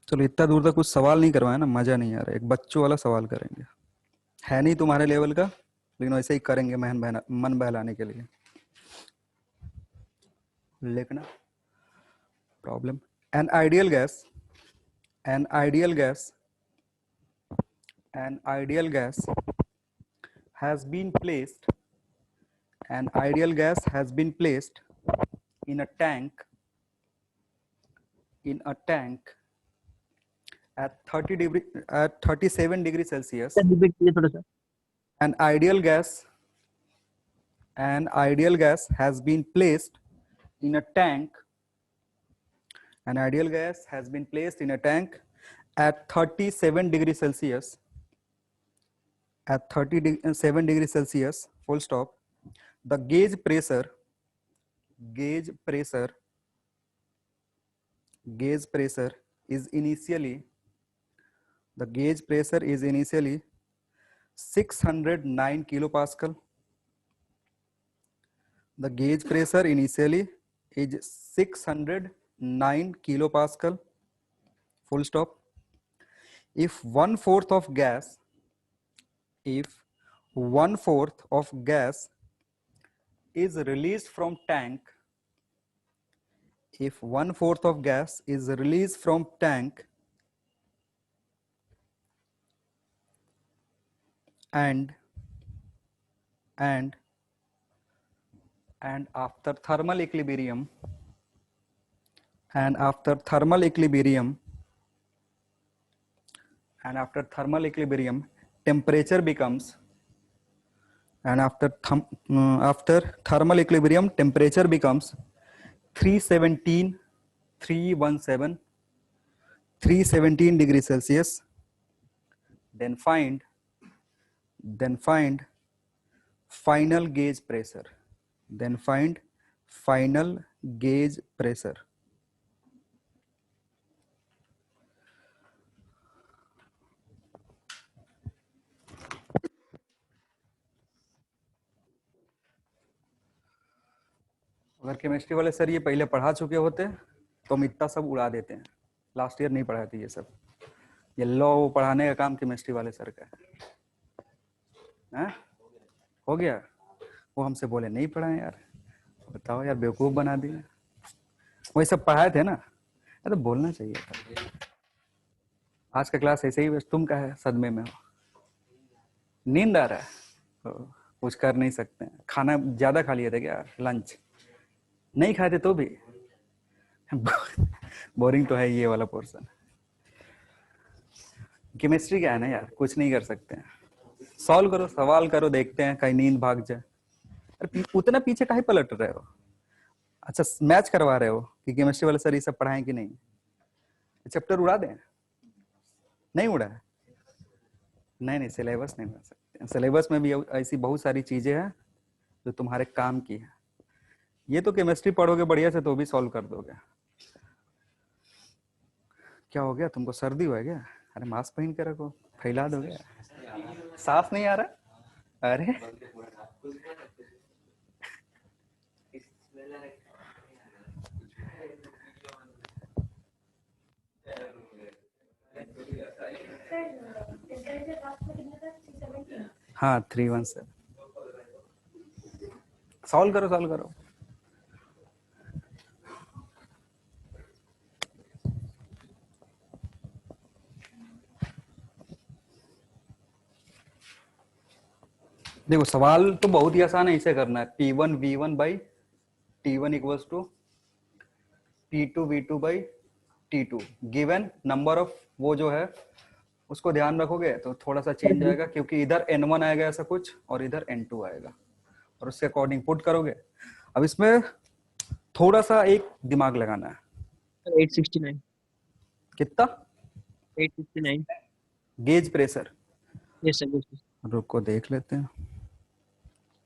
चलो इतना दूर तक कुछ सवाल नहीं करवाया ना, मजा नहीं आ रहा, एक बच्चों वाला सवाल करेंगे, है नहीं तुम्हारे लेवल का, लेकिन वैसे ही करेंगे मन बहलाने के लिए, लिखना problem. N ideal gas, N ideal gas, an ideal gas has been placed, an ideal gas has been placed in a tank, in a tank at 30 degree, at 37 degree Celsius. Repeat कीजिए थोड़ा सा। An ideal gas, an ideal gas has been placed in a tank, an ideal gas has been placed in a tank at 37 degree Celsius, at 37 degree Celsius, full stop. The gauge pressure, gauge pressure, gauge pressure is initially, the gauge pressure is initially 609 kilopascal. The gauge pressure initially is 609 kilopascal, full stop. If 1/4 of gas, if 1/4 of gas is released from tank, if 1/4 of gas is released from tank and after thermal equilibrium, and after thermal equilibrium, and after thermal equilibrium, temperature becomes, and after thermal equilibrium, temperature becomes 317, 317, 317 degrees Celsius. Then find final gauge pressure. Then find final gauge pressure. अगर chemistry वाले sir ये पहले पढ़ा चुके होते तो हम इतना सब उड़ा देते हैं। लास्ट ईयर नहीं पढ़ाए थे ये सब। ये लॉ पढ़ाने का काम केमिस्ट्री वाले सर का है। हो गया? वो हमसे बोले नहीं पढ़ाए यार, बताओ यार, बेवकूफ बना दिए। वही सब पढ़ाए थे ना, तो बोलना चाहिए था। आज का क्लास ऐसे ही, बस तुम का है सदमे में हो, नींद आ रहा है, तो कुछ कर नहीं सकते हैं। खाना ज्यादा खा लिए थे क्या? लंच नहीं खाए थे तो भी बोरिंग तो है ये वाला पोर्शन। केमिस्ट्री क्या है ना यार, कुछ नहीं कर सकते हैं। सॉल्व करो, सवाल करो, देखते हैं कहीं नींद भाग जाए। अरे उतना पीछे काहे पलट रहे हो? अच्छा मैच करवा रहे हो कि केमिस्ट्री वाले सर ये सब पढ़ाएं कि नहीं? चैप्टर उड़ा दें? नहीं उड़ा है? नहीं, सिलेबस नहीं उड़ा सकते। सिलेबस में भी ऐसी बहुत सारी चीजें हैं जो तुम्हारे काम की है। ये तो केमिस्ट्री पढ़ोगे बढ़िया से तो भी सॉल्व कर दोगे। क्या हो गया तुमको, सर्दी हुआ है क्या? अरे मास्क पहन के रखो, फैला दोगे। सांस नहीं आ रहा? अरे हाँ 317 सॉल्व करो। देखो सवाल तो बहुत ही आसान है, इसे करना है। P1 V1 by T1 equals to P2 V2 by T2 given number of, वो जो है उसको ध्यान रखोगे तो थोड़ा सा चेंज आएगा, क्योंकि इधर N1 आएगा ऐसा कुछ और इधर N2 आएगा, और उसके अकॉर्डिंग पुट करोगे। अब इसमें थोड़ा सा एक दिमाग लगाना है। 869 कितना? 869 गेज प्रेशर। Yes sir. रुको देख लेते हैं।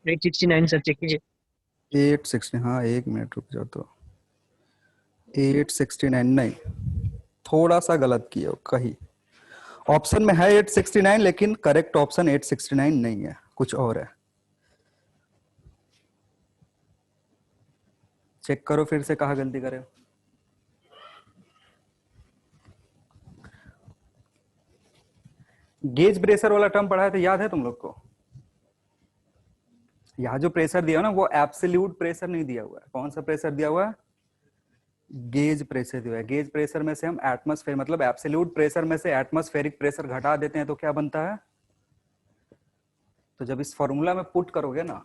869 सर, चेक कीजिए। 860, हाँ एक मिनट रुक जाओ। तो 869 नहीं, थोड़ा सा गलत किए हो कहीं। ऑप्शन में है 869, लेकिन करेक्ट ऑप्शन 869 नहीं है, कुछ और है। चेक करो फिर से, कहाँ गलती करे हो। गेज प्रेशर वाला टर्म पढ़ा है तो याद है तुम लोग को? यहाँ जो प्रेशर दिया हुआ ना वो एब्सोल्यूट प्रेशर नहीं दिया हुआ है। कौन सा प्रेशर दिया हुआ है? गेज प्रेशर दिया हुआ है। गेज प्रेशर में से हम एटमॉस्फेयर मतलब एब्सोल्यूट प्रेशर में से एटमॉस्फेरिक प्रेशर घटा देते हैं तो क्या बनता है? तो जब इस फॉर्मूला में पुट करोगे ना,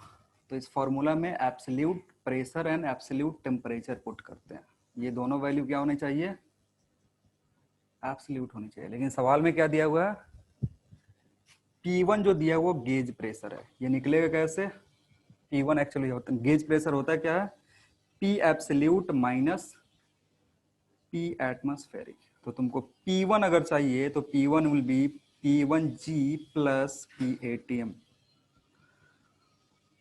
तो इस फॉर्मूला में absolute pressure and absolute temperature put करते हैं। ये दोनों वैल्यू क्या होनी चाहिए? एब्सोल्यूट होनी चाहिए। लेकिन सवाल में क्या दिया हुआ है? P1 जो दिया हुआ वो गेज प्रेशर है। ये निकलेगा कैसे? P1 एक्चुअली होता है गेज प्रेशर होता है क्या है? P absolute minus P atmospheric. तो तुमको P1 अगर चाहिए तो P1 will be P1G plus PATM।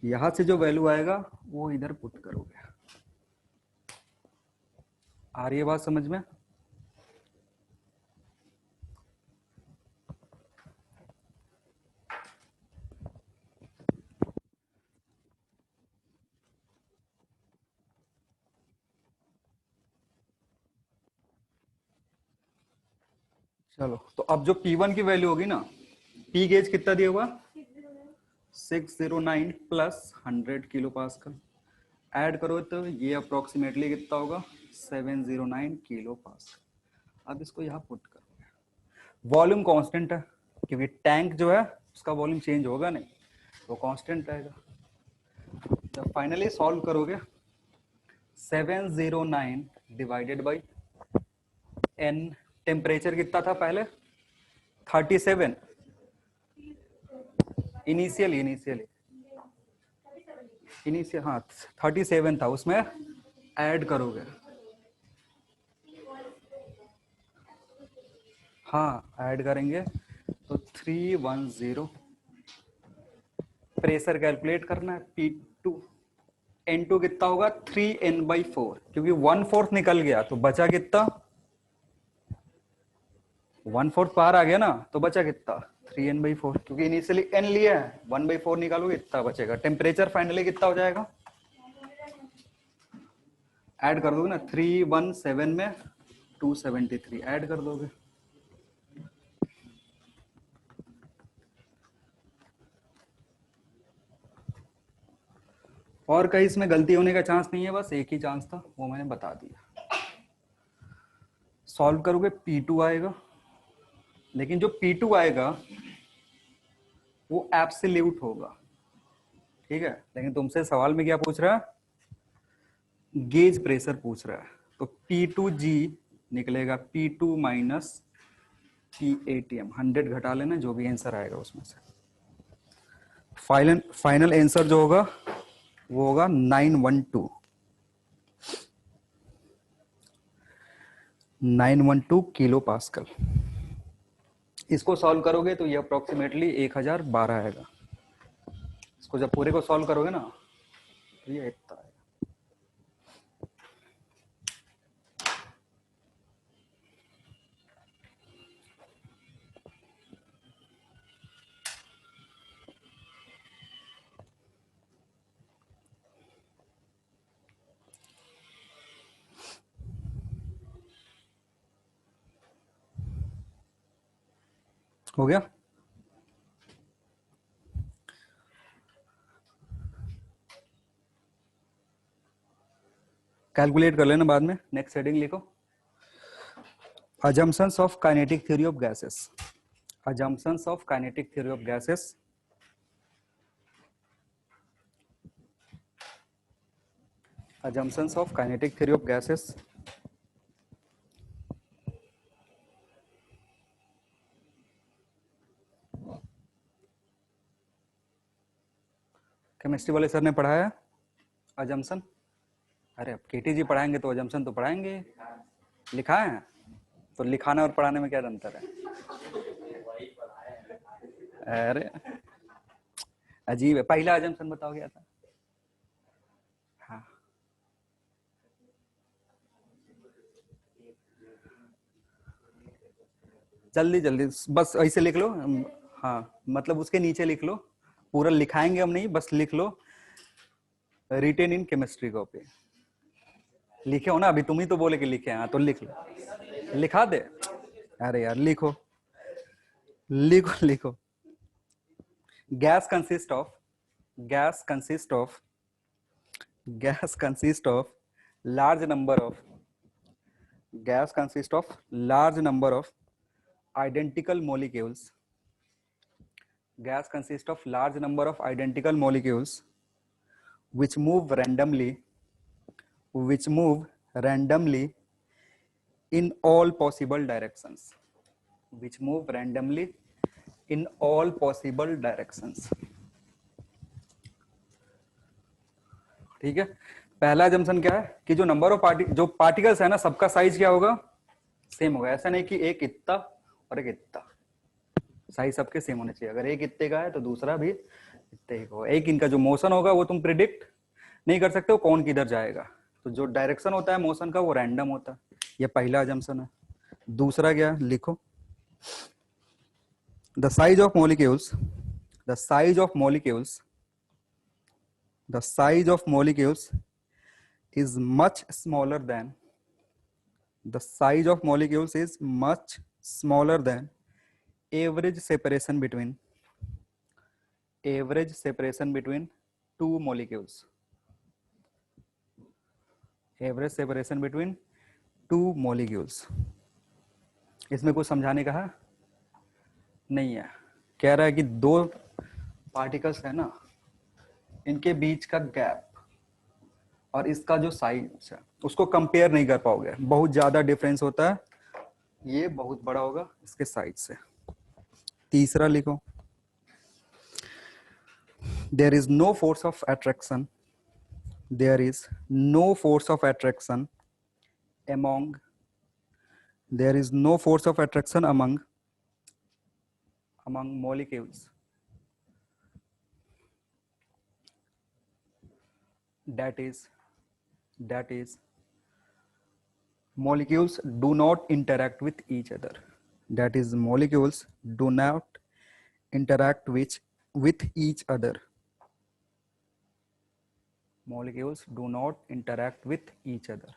यहां से जो वैल्यू आएगा वो इधर पुट करोगे। आ रही है बात समझ में? चलो, तो अब जो P1 की वैल्यू होगी ना, P गेज कितना दिया हुआ? 609 प्लस 100 किलो पास्कल। ऐड करो तो ये अप्रोक्सीमेटली कितना होगा? 709 किलो पास्कल। अब इसको यहाँ पुट करो। वॉल्यूम कांस्टेंट है क्योंकि टैंक जो है उसका वॉल्यूम चेंज होगा नहीं, तो कांस्टेंट रहेगा। जब फाइनली सॉल्व करोगे 709 डिवाइडेड बाई n, टेम्परेचर कितना था पहले? 37 इनिशियल हाँ 37 था, उसमें ऐड करोगे। हाँ ऐड करेंगे तो 310। प्रेशर कैलकुलेट करना है P2। N2 कितना होगा? 3n/4 क्योंकि 1/4 निकल गया तो बचा कितना? 1/4 पार आ गया ना, तो बचा कितना? 3n/4 क्योंकि इनिशियली n लिया है। 1/4 निकालोगे इतना बचेगा। टेम्परेचर फाइनली कितना हो जाएगा? ऐड कर दोगे ना 317 में 273 ऐड कर दोगे। और कहीं इसमें गलती होने का चांस नहीं है, बस एक ही चांस था वो मैंने बता दिया। सॉल्व करोगे P2 आएगा, लेकिन जो P2 आएगा वो एब्सोल्यूट होगा, ठीक है। लेकिन तुमसे सवाल में क्या पूछ रहा है? गेज प्रेशर पूछ रहा है। तो P2G निकलेगा P2 माइनस PATM। 100 घटा लेना जो भी आंसर आएगा उसमें से। फाइनल आंसर जो होगा वो होगा 912 किलो पास्कल। इसको सॉल्व करोगे तो ये अप्रोक्सीमेटली 1012 आएगा। इसको जब पूरे को सॉल्व करोगे ना तो ये इतना आएगा। हो गया? कैलकुलेट कर लेना बाद में। नेक्स्ट हेडिंग लिखो, assumptions of kinetic theory of gases। assumptions of kinetic theory of gases। assumptions of kinetic theory of gases। Chemistry वाले सर ने पढ़ाया assumption। अरे अब केटी जी पढ़ाएंगे तो assumption तो पढ़ाएंगे। लिखा है तो लिखाना और पढ़ाने में क्या अंतर है? अरे अजीब है। पहला assumption बताओ क्या था? हाँ जल्दी जल्दी बस ऐसे लिख लो। हाँ मतलब उसके नीचे लिख लो, पूरा लिखाएंगे हम नहीं, बस लिख लो रिटेन इन केमिस्ट्री कॉपी। लिखे हो ना? अभी तुम ही तो बोले कि लिखे। हाँ तो लिख लो, लिखा दे। अरे यार लिखो लिखो लिखो। Gas consist of gas consist of gas consist of large number of gas consist of large number of identical molecules. Gas consists of large number of identical molecules which move randomly in all possible directions. Which move randomly in all possible directions. ठीक है, पहला junction क्या है कि जो number of particles है ना, सबका साइज क्या होगा, सेम होगा. ऐसा नहीं कि एक इतना और एक इतना, साइज सबके सेम होने चाहिए. अगर एक इतने का है तो दूसरा भी इतने का होगा. एक इनका जो मोशन होगा वो तुम प्रिडिक्ट नहीं कर सकते हो कौन किधर जाएगा. तो जो डायरेक्शन होता है मोशन का वो रैंडम होता है. ये पहला जंक्शन है. दूसरा क्या लिखो, the size of molecules the size of molecules the size of molecules is much smaller than the size of molecules is much smaller than average separation between two molecules. Average separation between two molecules. इसमें कुछ समझाने का है नहीं है. कह रहा है कि दो पार्टिकल्स है ना, इनके बीच का गैप और इसका जो साइज है उसको कंपेयर नहीं कर पाओगे, बहुत ज्यादा डिफरेंस होता है. ये बहुत बड़ा होगा इसके साइज से. तीसरा लिखो, there is no force of attraction among molecules that is molecules do not interact with each other. That is, molecules do not interact with each other. Molecules do not interact with each other.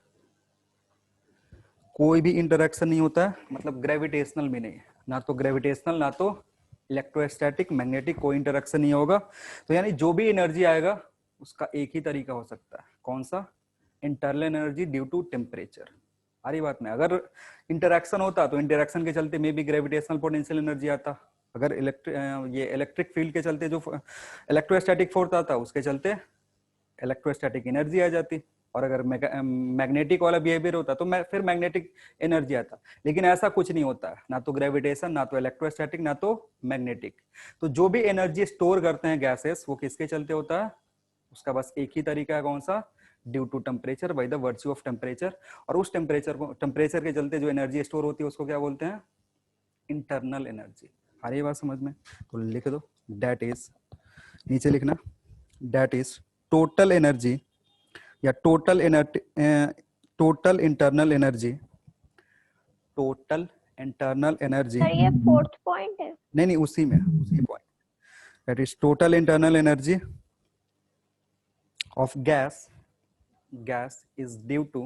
कोई भी interaction नहीं होता है, मतलब gravitational भी नहीं, ना तो ग्रेविटेशनल ना तो इलेक्ट्रोस्टैटिक मैग्नेटिक, कोई इंटरेक्शन नहीं होगा. तो यानी जो भी एनर्जी आएगा उसका एक ही तरीका हो सकता है. कौन सा? Internal energy due to temperature. सारी बात में अगर इंटरेक्शन होता तो इंटरेक्शन के चलते मे भी ग्रेविटेशनल पोटेंशियल एनर्जी आता. अगर इलेक्ट्रिक फील्ड के चलते जो इलेक्ट्रोस्टैटिक फोर्स आता उसके चलते इलेक्ट्रोस्टैटिक एनर्जी आ जाती. और अगर मैग्नेटिक वाला बिहेवियर होता तो फिर मैग्नेटिक एनर्जी आता. लेकिन ऐसा कुछ नहीं होता है, ना तो ग्रेविटेशन ना तो इलेक्ट्रोस्टैटिक ना तो मैग्नेटिक. तो जो भी एनर्जी स्टोर करते हैं गैसेस वो किसके चलते होता है, उसका बस एक ही तरीका है. कौन सा? Due to temperature, by the virtue of temperature. और उस टेम्परेचर के चलते जो एनर्जी स्टोर होती है उसको क्या बोलते हैं? Internal energy. आ रही है बात समझ में? तो लिख दो, दैट इज, नीचे लिखना, दैट इज टोटल एनर्जी या total internal energy. Total internal energy. Sir ये फोर्थ पॉइंट है? नहीं, उसी point. That is total internal energy of gas is due to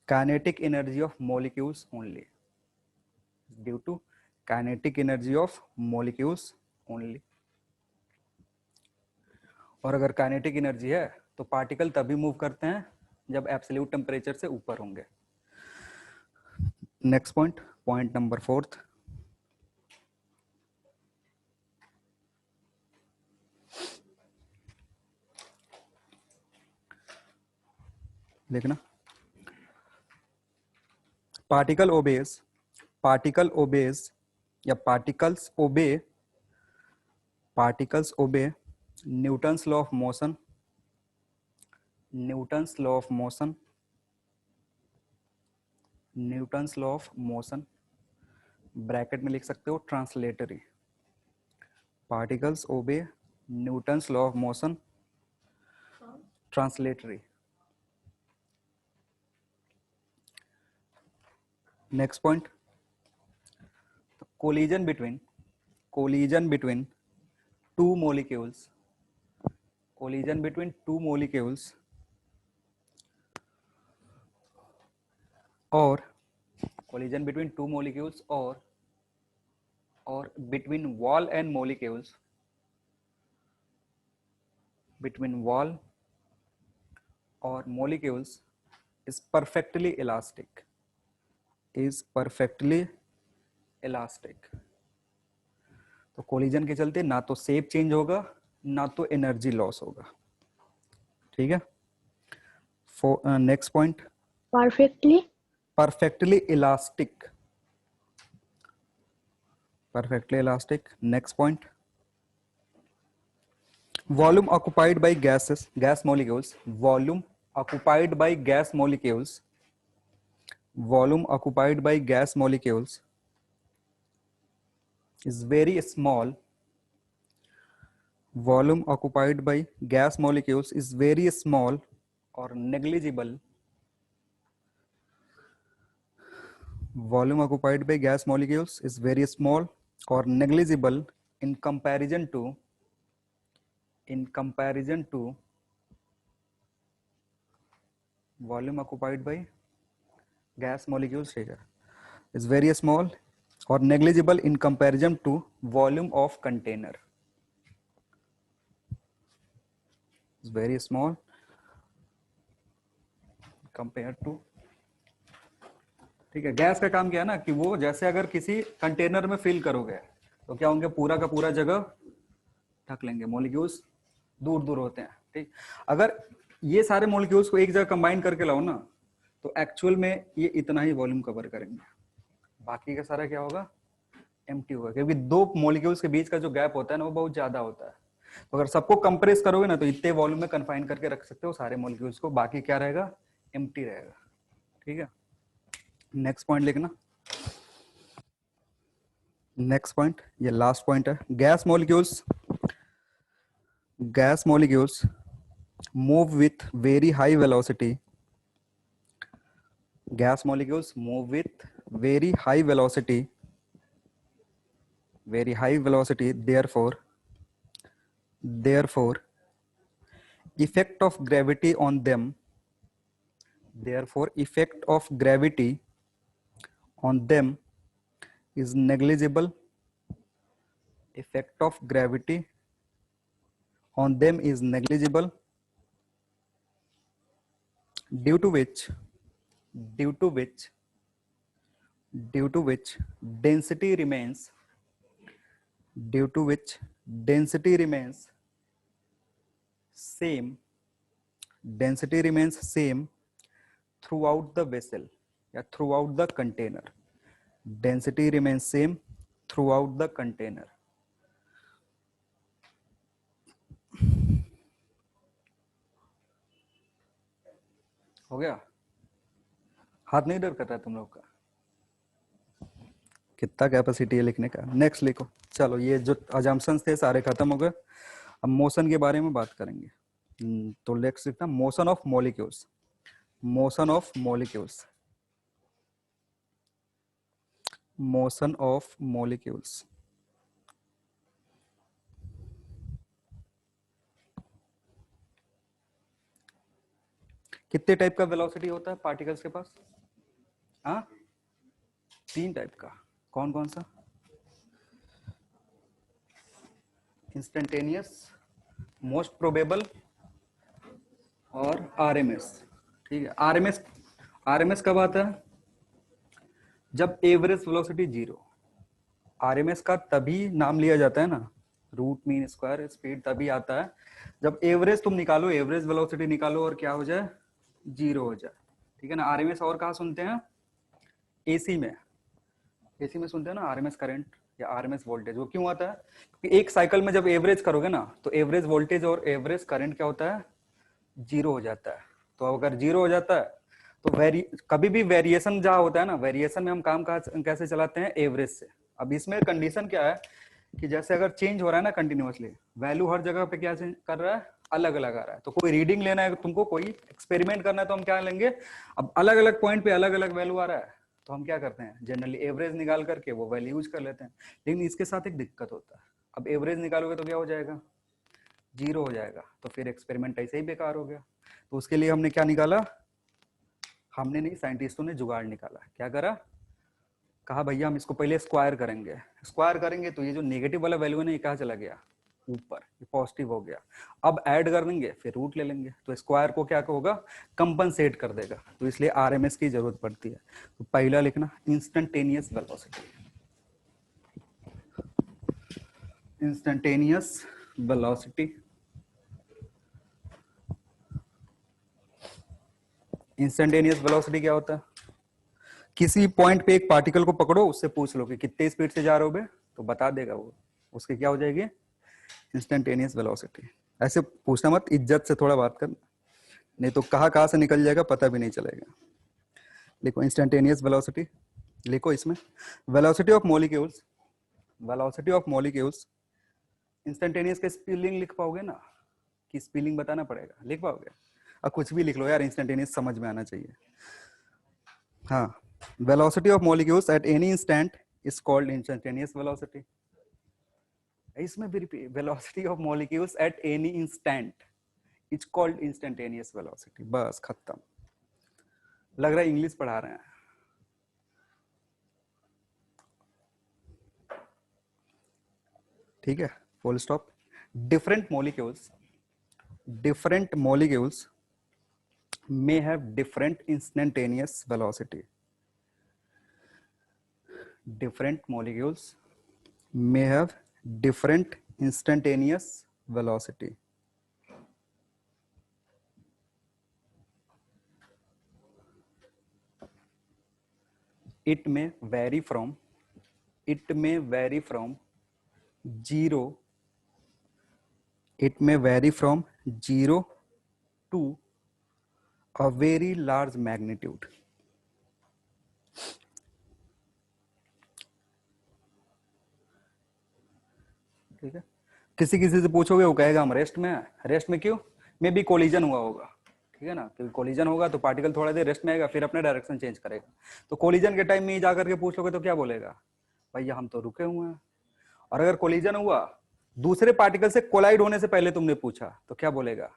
kinetic energy of molecules only. Due to kinetic energy of molecules only. और अगर kinetic energy है तो particle तभी move करते हैं जब एब्सोल्यूट टेम्परेचर से ऊपर होंगे. Next point number 4. देखना, पार्टिकल ओबेज या particles obey Newton's law of motion. Bracket में लिख सकते हो translatory. Particles obey Newton's law of motion, translatory. Next point, collision between two molecules or collision between two molecules or between wall and molecules, between wall or molecules is perfectly elastic, is perfectly elastic. तो collision के चलते ना तो shape change होगा ना तो energy loss होगा, ठीक है। Next point, perfectly elastic, perfectly elastic. Next point, volume occupied by gases, gas molecules, volume occupied by gas molecules, volume occupied by gas molecules is very small, volume occupied by gas molecules is very small or negligible, volume occupied by gas molecules is very small or negligible in comparison to volume occupied by gas molecules here is very small or negligible in comparison to volume of container, is very small compared to, ठीक है। Gas का काम क्या है ना कि वो जैसे अगर किसी कंटेनर में फिल करोगे तो क्या होंगे, पूरा का पूरा जगह ढक लेंगे, मॉलिक्यूल्स दूर दूर होते हैं, ठीक। अगर ये सारे मॉलिक्यूल्स को एक जगह कंबाइन करके लाओ ना तो एक्चुअल में ये इतना ही वॉल्यूम कवर करेंगे, बाकी का सारा क्या होगा, एम्प्टी होगा, क्योंकि दो मॉलिक्यूल्स के बीच का जो गैप होता है ना वो बहुत ज्यादा होता है। तो अगर सबको कंप्रेस करोगे ना तो इतने वॉल्यूम में कन्फाइन करके रख सकते हो सारे मॉलिक्यूल्स को, बाकी क्या रहेगा, एम्प्टी रहेगा, ठीक है। नेक्स्ट पॉइंट लिखना, नेक्स्ट पॉइंट, ये लास्ट पॉइंट है। Gas molecules move with very high velocity, gas molecules move with very high velocity, therefore effect of gravity on them, is negligible, effect of gravity on them is negligible, due to which density remains same throughout the vessel या throughout the container, density remains same throughout the container। हो गया, हाथ नहीं डर कर रहा तुम लोग का, कितना कैपेसिटी है लिखने का। नेक्स्ट लिखो, चलो ये जो अजम्पशंस थे सारे खत्म हो गए, अब मोशन के बारे में बात करेंगे। तो नेक्स्ट लिखना, motion of molecules, motion of molecules, motion of molecules. कितने टाइप का वेलोसिटी होता है पार्टिकल्स के पास, हाँ 3 टाइप का, कौन कौन सा, इंस्टेंटेनियस, मोस्ट प्रोबेबल और आरएमएस, ठीक है। आरएमएस कब आता है, जब एवरेज वेलोसिटी 0, आरएमएस का तभी नाम लिया जाता है ना, रूट मीन स्क्वायर स्पीड तभी आता है जब एवरेज तुम निकालो, एवरेज वेलोसिटी निकालो और क्या हो जाए, 0 हो जाए, ठीक है ना। आरएमएस और कहाँ सुनते हैं, एसी में सुनते हैं ना आरएमएस करंट या आरएमएस वोल्टेज। वो क्यों आता है, क्योंकि एक साइकिल में जब एवरेज करोगे ना तो एवरेज वोल्टेज और एवरेज करंट क्या होता है, 0 हो जाता है। तो अगर 0 हो जाता है तो कभी भी वेरिएशन जहाँ होता है ना, वेरिएशन में हम काम कैसे चलाते हैं, एवरेज से। अब इसमें कंडीशन क्या है कि जैसे अगर चेंज हो रहा है ना कंटिन्यूअसली, वैल्यू हर जगह पे क्या चेंज कर रहा है, अलग अलग आ रहा है। तो कोई रीडिंग लेना है तुमको, कोई एक्सपेरिमेंट करना है तो हम क्या लेंगे, अब अलग अलग पॉइंट पे अलग अलग वैल्यू आ रहा है तो हम क्या करते हैं, जनरली एवरेज निकाल करके वो वैल्यू यूज कर लेते हैं। लेकिन इसके साथ एक दिक्कत होता है, अब एवरेज निकालोगे तो क्या हो जाएगा, 0 हो जाएगा, तो फिर एक्सपेरिमेंट ऐसे ही बेकार हो गया। तो उसके लिए हमने क्या निकाला, हमने नहीं, साइंटिस्टों ने जुगाड़ निकाला। क्या करा, कहा भैया हम इसको पहले स्क्वायर करेंगे, स्क्वायर करेंगे तो ये जो नेगेटिव वाला वैल्यू है ना, ये कहाँ चला गया, ऊपर, ये पॉजिटिव हो गया। अब ऐड कर देंगे, फिर रूट ले लेंगे, तो स्क्वायर को क्या होगा, कंपनसेट कर देगा, तो इसलिए आरएमएस की जरूरत पड़ती है। तो पहला लिखना instantaneous velocity, instantaneous velocity. Instantaneous velocity क्या होता है, किसी पॉइंट पे एक पार्टिकल को पकड़ो, उससे पूछ लो कि कितने स्पीड से जा रहे हो बे, तो बता देगा वो, उसके क्या हो जाएगी, इंस्टेंटेनियस वेलोसिटी। ऐसे पूछना मत, इज्जत से थोड़ा बात करना, नहीं तो कहाँ से निकल जाएगा पता भी नहीं चलेगा। लिखो इंस्टेंटेनियस वेलोसिटी, लिखो इसमें velocity of molecules, velocity of molecules. Instantaneous का स्पेलिंग लिख पाओगे ना, कि स्पेलिंग बताना पड़ेगा, लिख पाओगे, अब कुछ भी लिख लो यार, इंस्टेंटेनियस समझ में आना चाहिए। हाँ, velocity of molecules at any instant is called instantaneous velocity. इसमें भी repeat, velocity of molecules at any instant is called instantaneous velocity। बस खत्म। लग रहा है इंग्लिश पढ़ा रहे हैं। ठीक है, full stop. different molecules may have different instantaneous velocity. Different molecules may have different instantaneous velocity. It may vary from 0, it may vary from 0 to a very large magnitude. ठीक है, किसी से पूछोगे वो कहेगा हम रेस्ट में हैं। रेस्ट में क्यों, मे बी कोलिजन हुआ होगा, ठीक है ना, क्योंकि कोलिजन होगा तो पार्टिकल थोड़ा देर रेस्ट में आएगा, फिर अपना डायरेक्शन चेंज करेगा। तो कोलिजन के टाइम में ही जाकर के पूछ लोगे तो क्या बोलेगा, भैया हम तो रुके हुए हैं। और अगर कोलिजन हुआ, दूसरे पार्टिकल से कोलाइड होने से पहले तुमने पूछा, तो क्या बोलेगा,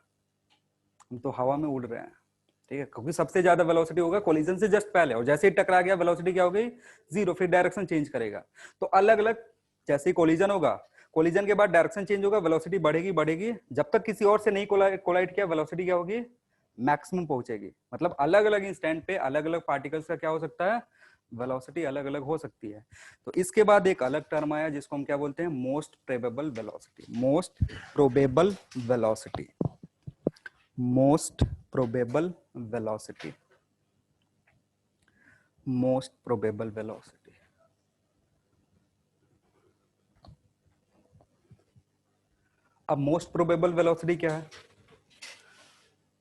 हम तो हवा में उड़ रहे हैं। ठीक है, क्योंकि सबसे ज्यादा वेलोसिटी होगा कोलिजन से जस्ट पहले, और जैसे ही टकरा गया वेलोसिटी क्या हो गई, 0, फिर डायरेक्शन चेंज करेगा। तो अलग अलग, जैसे ही कोलिजन होगा, कोलिजन के बाद डायरेक्शन चेंज होगा, वेलोसिटी बढ़ेगी बढ़ेगी, जब तक किसी और से नहीं कोलाइड किया, वेलोसिटी क्या होगी, मैक्सिमम पहुंचेगी। मतलब अलग अलग इंस्टेंट पे अलग अलग पार्टिकल्स का क्या हो सकता है, वेलोसिटी अलग अलग हो सकती है। तो इसके बाद एक अलग टर्म आया जिसको हम क्या बोलते हैं, most probable velocity. Most probable velocity, most probable velocity, most probable velocity. अब मोस्ट प्रोबेबल वेलोसिटी क्या है,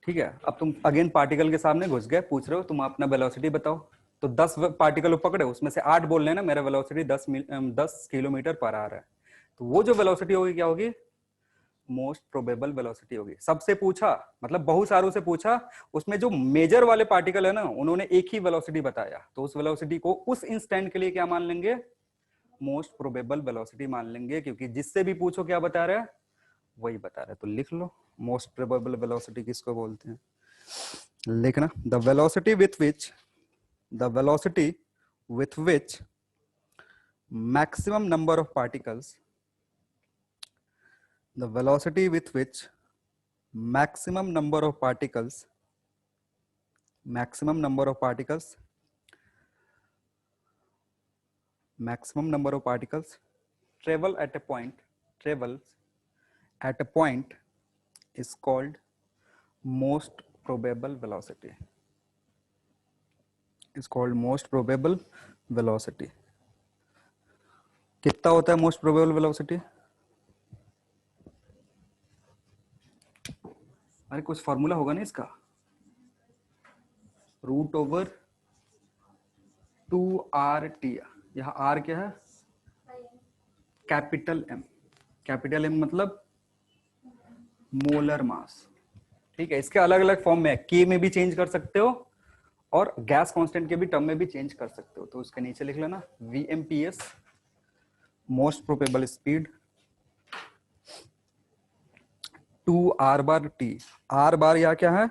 ठीक है, अब तुम अगेन पार्टिकल के सामने घुस गए, पूछ रहे हो तुम अपना वेलोसिटी बताओ, तो 10 पार्टिकल पकड़े, उसमें से 8 बोल रहे हैं ना मेरा वेलोसिटी 10 किलोमीटर पर आ रहा है, तो वो जो वेलोसिटी होगी क्या होगी, मोस्ट प्रोबेबल वेलोसिटी होगी। सबसे पूछा, मतलब बहुत सारों से पूछा, उसमें जो मेजर वाले पार्टिकल है ना, उन्होंने एक ही वेलोसिटी बताया, तो उस वेलोसिटी को उस इंस्टेंट के लिए क्या मान लेंगे, मोस्ट प्रोबेबल वेलोसिटी मान लेंगे, क्योंकि जिससे भी पूछो क्या बता रहा है, वही बता रहा है। तो लिख लो मोस्ट प्रोबेबल वेलोसिटी किसको बोलते हैं, लिखना the velocity with which maximum number of particles, the velocity with which maximum number of particles travels at a point is called most probable velocity, is called most probable velocity। कितना होता है most probable velocity, अरे कुछ formula होगा ना इसका, √2RT। यहाँ R क्या है, कैपिटल M मतलब मोलर मास। ठीक है, इसके अलग अलग फॉर्म में, के में भी चेंज कर सकते हो और गैस कांस्टेंट के भी टर्म में भी चेंज कर सकते हो। तो उसके नीचे लिख लेना VMPS, most probable speed, 2R बार T। R बार यहाँ क्या है,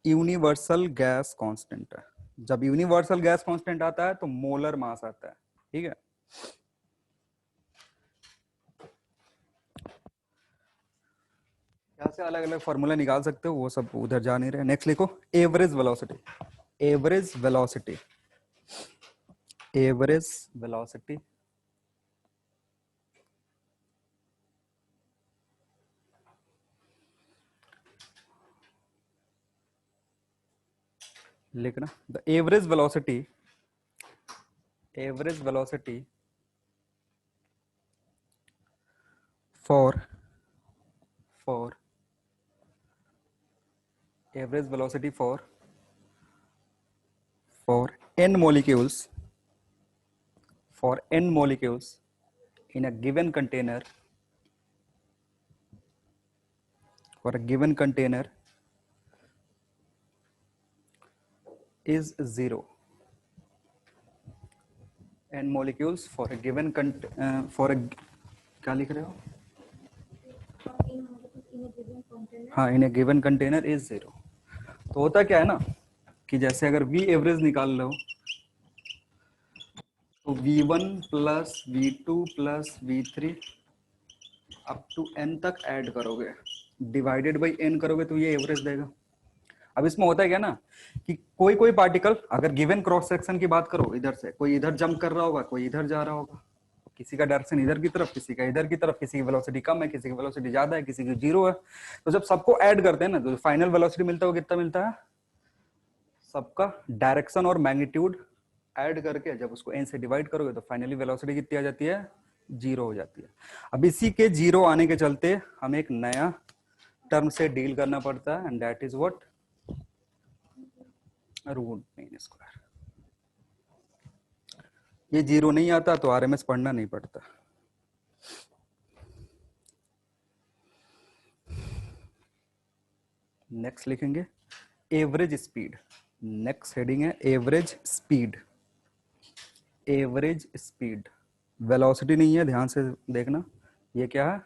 यूनिवर्सल गैस कांस्टेंट है। जब यूनिवर्सल गैस कांस्टेंट आता है तो मोलर मास आता है, ठीक है। यहाँ से अलग अलग फॉर्मूला निकाल सकते हो, वो सब उधर जा नहीं रहे। नेक्स्ट लिखो average velocity. Average velocity, average velocity लिखना। The average velocity, average velocity for average velocity for n molecules, for n molecules in a given container, for a given container is 0. n molecules for a given for a, क्या लिख रहे हो? हाँ, in a given container is 0. तो होता क्या है ना कि जैसे अगर v एवरेज निकाल लो तो v1 plus v2 plus v3 up to n तक ऐड करोगे, डिवाइडेड बाई n करोगे तो ये एवरेज देगा। अब इसमें होता है क्या ना कि कोई कोई पार्टिकल, अगर गिवन क्रॉस सेक्शन की बात करो, इधर से कोई इधर जंप कर रहा होगा, कोई इधर जा रहा होगा, किसी का डायरेक्शन इधर की तरफ, किसी का इधर की तरफ, किसी की वेलोसिटी कम है, किसी की वेलोसिटी ज्यादा है, किसी की 0 है। तो जब सबको ऐड करते हैं ना तो फाइनल वेलोसिटी मिलता है वो कितना मिलता है? सबका डायरेक्शन और मैग्नीट्यूड ऐड करके जब उसको n से डिवाइड करोगे तो फाइनली वेलोसिटी कितनी आ जाती है? 0 हो जाती है। अब इसी के 0 आने के चलते हमें एक नया टर्म से डील करना पड़ता है, and that is what? Root mean square. ये 0 नहीं आता तो आरएमएस पढ़ना नहीं पड़ता। नेक्स्ट लिखेंगे एवरेज स्पीड। नेक्स्ट हेडिंग है average speed. Average speed, velocity नहीं है, ध्यान से देखना। ये क्या है?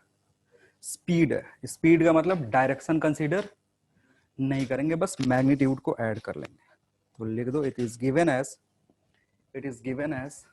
स्पीड है। स्पीड का मतलब डायरेक्शन कंसीडर नहीं करेंगे, बस मैग्नीट्यूड को ऐड कर लेंगे। तो लिख दो it is given as, it is given as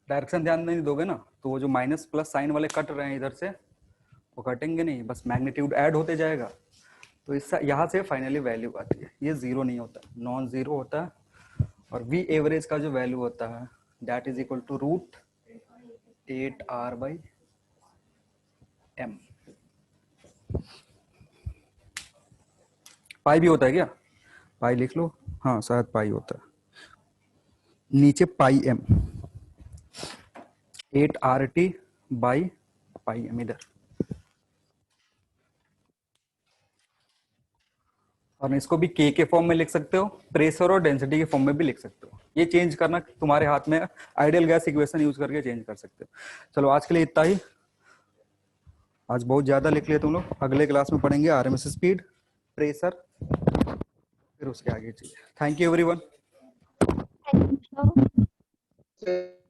direction ध्यान नहीं दोगे ना तो वो जो माइनस प्लस साइन वाले कट रहे हैं इधर से, वो कटेंगे नहीं, बस मैग्नीट्यूड ऐड होते जाएगा। तो इससे यहाँ से फाइनली वैल्यू आती है। ये 0 नहीं होता, नॉन 0 होता है। और वी एवरेज का जो वैल्यू होता है that is equal to root 8r/m। Pi भी होता है क्या? पाई लिख लो, हाँ शायद पाई होता है, नीचे पाई m, 8RT/πm इधर। और इसको भी के फॉर्म में लिख सकते हो, प्रेशर और डेंसिटी के फॉर्म में भी लिख सकते हो। ये चेंज करना तुम्हारे हाथ में, आइडियल गैस इक्वेशन यूज करके चेंज कर सकते हो। चलो आज के लिए इतना ही। आज बहुत ज्यादा लिख लिया तुम लोग, अगले क्लास में पढ़ेंगे आरएमएस स्पीड, प्रेशर, फिर उसके आगे चीजें। Thank you everyone. Thank you, sir.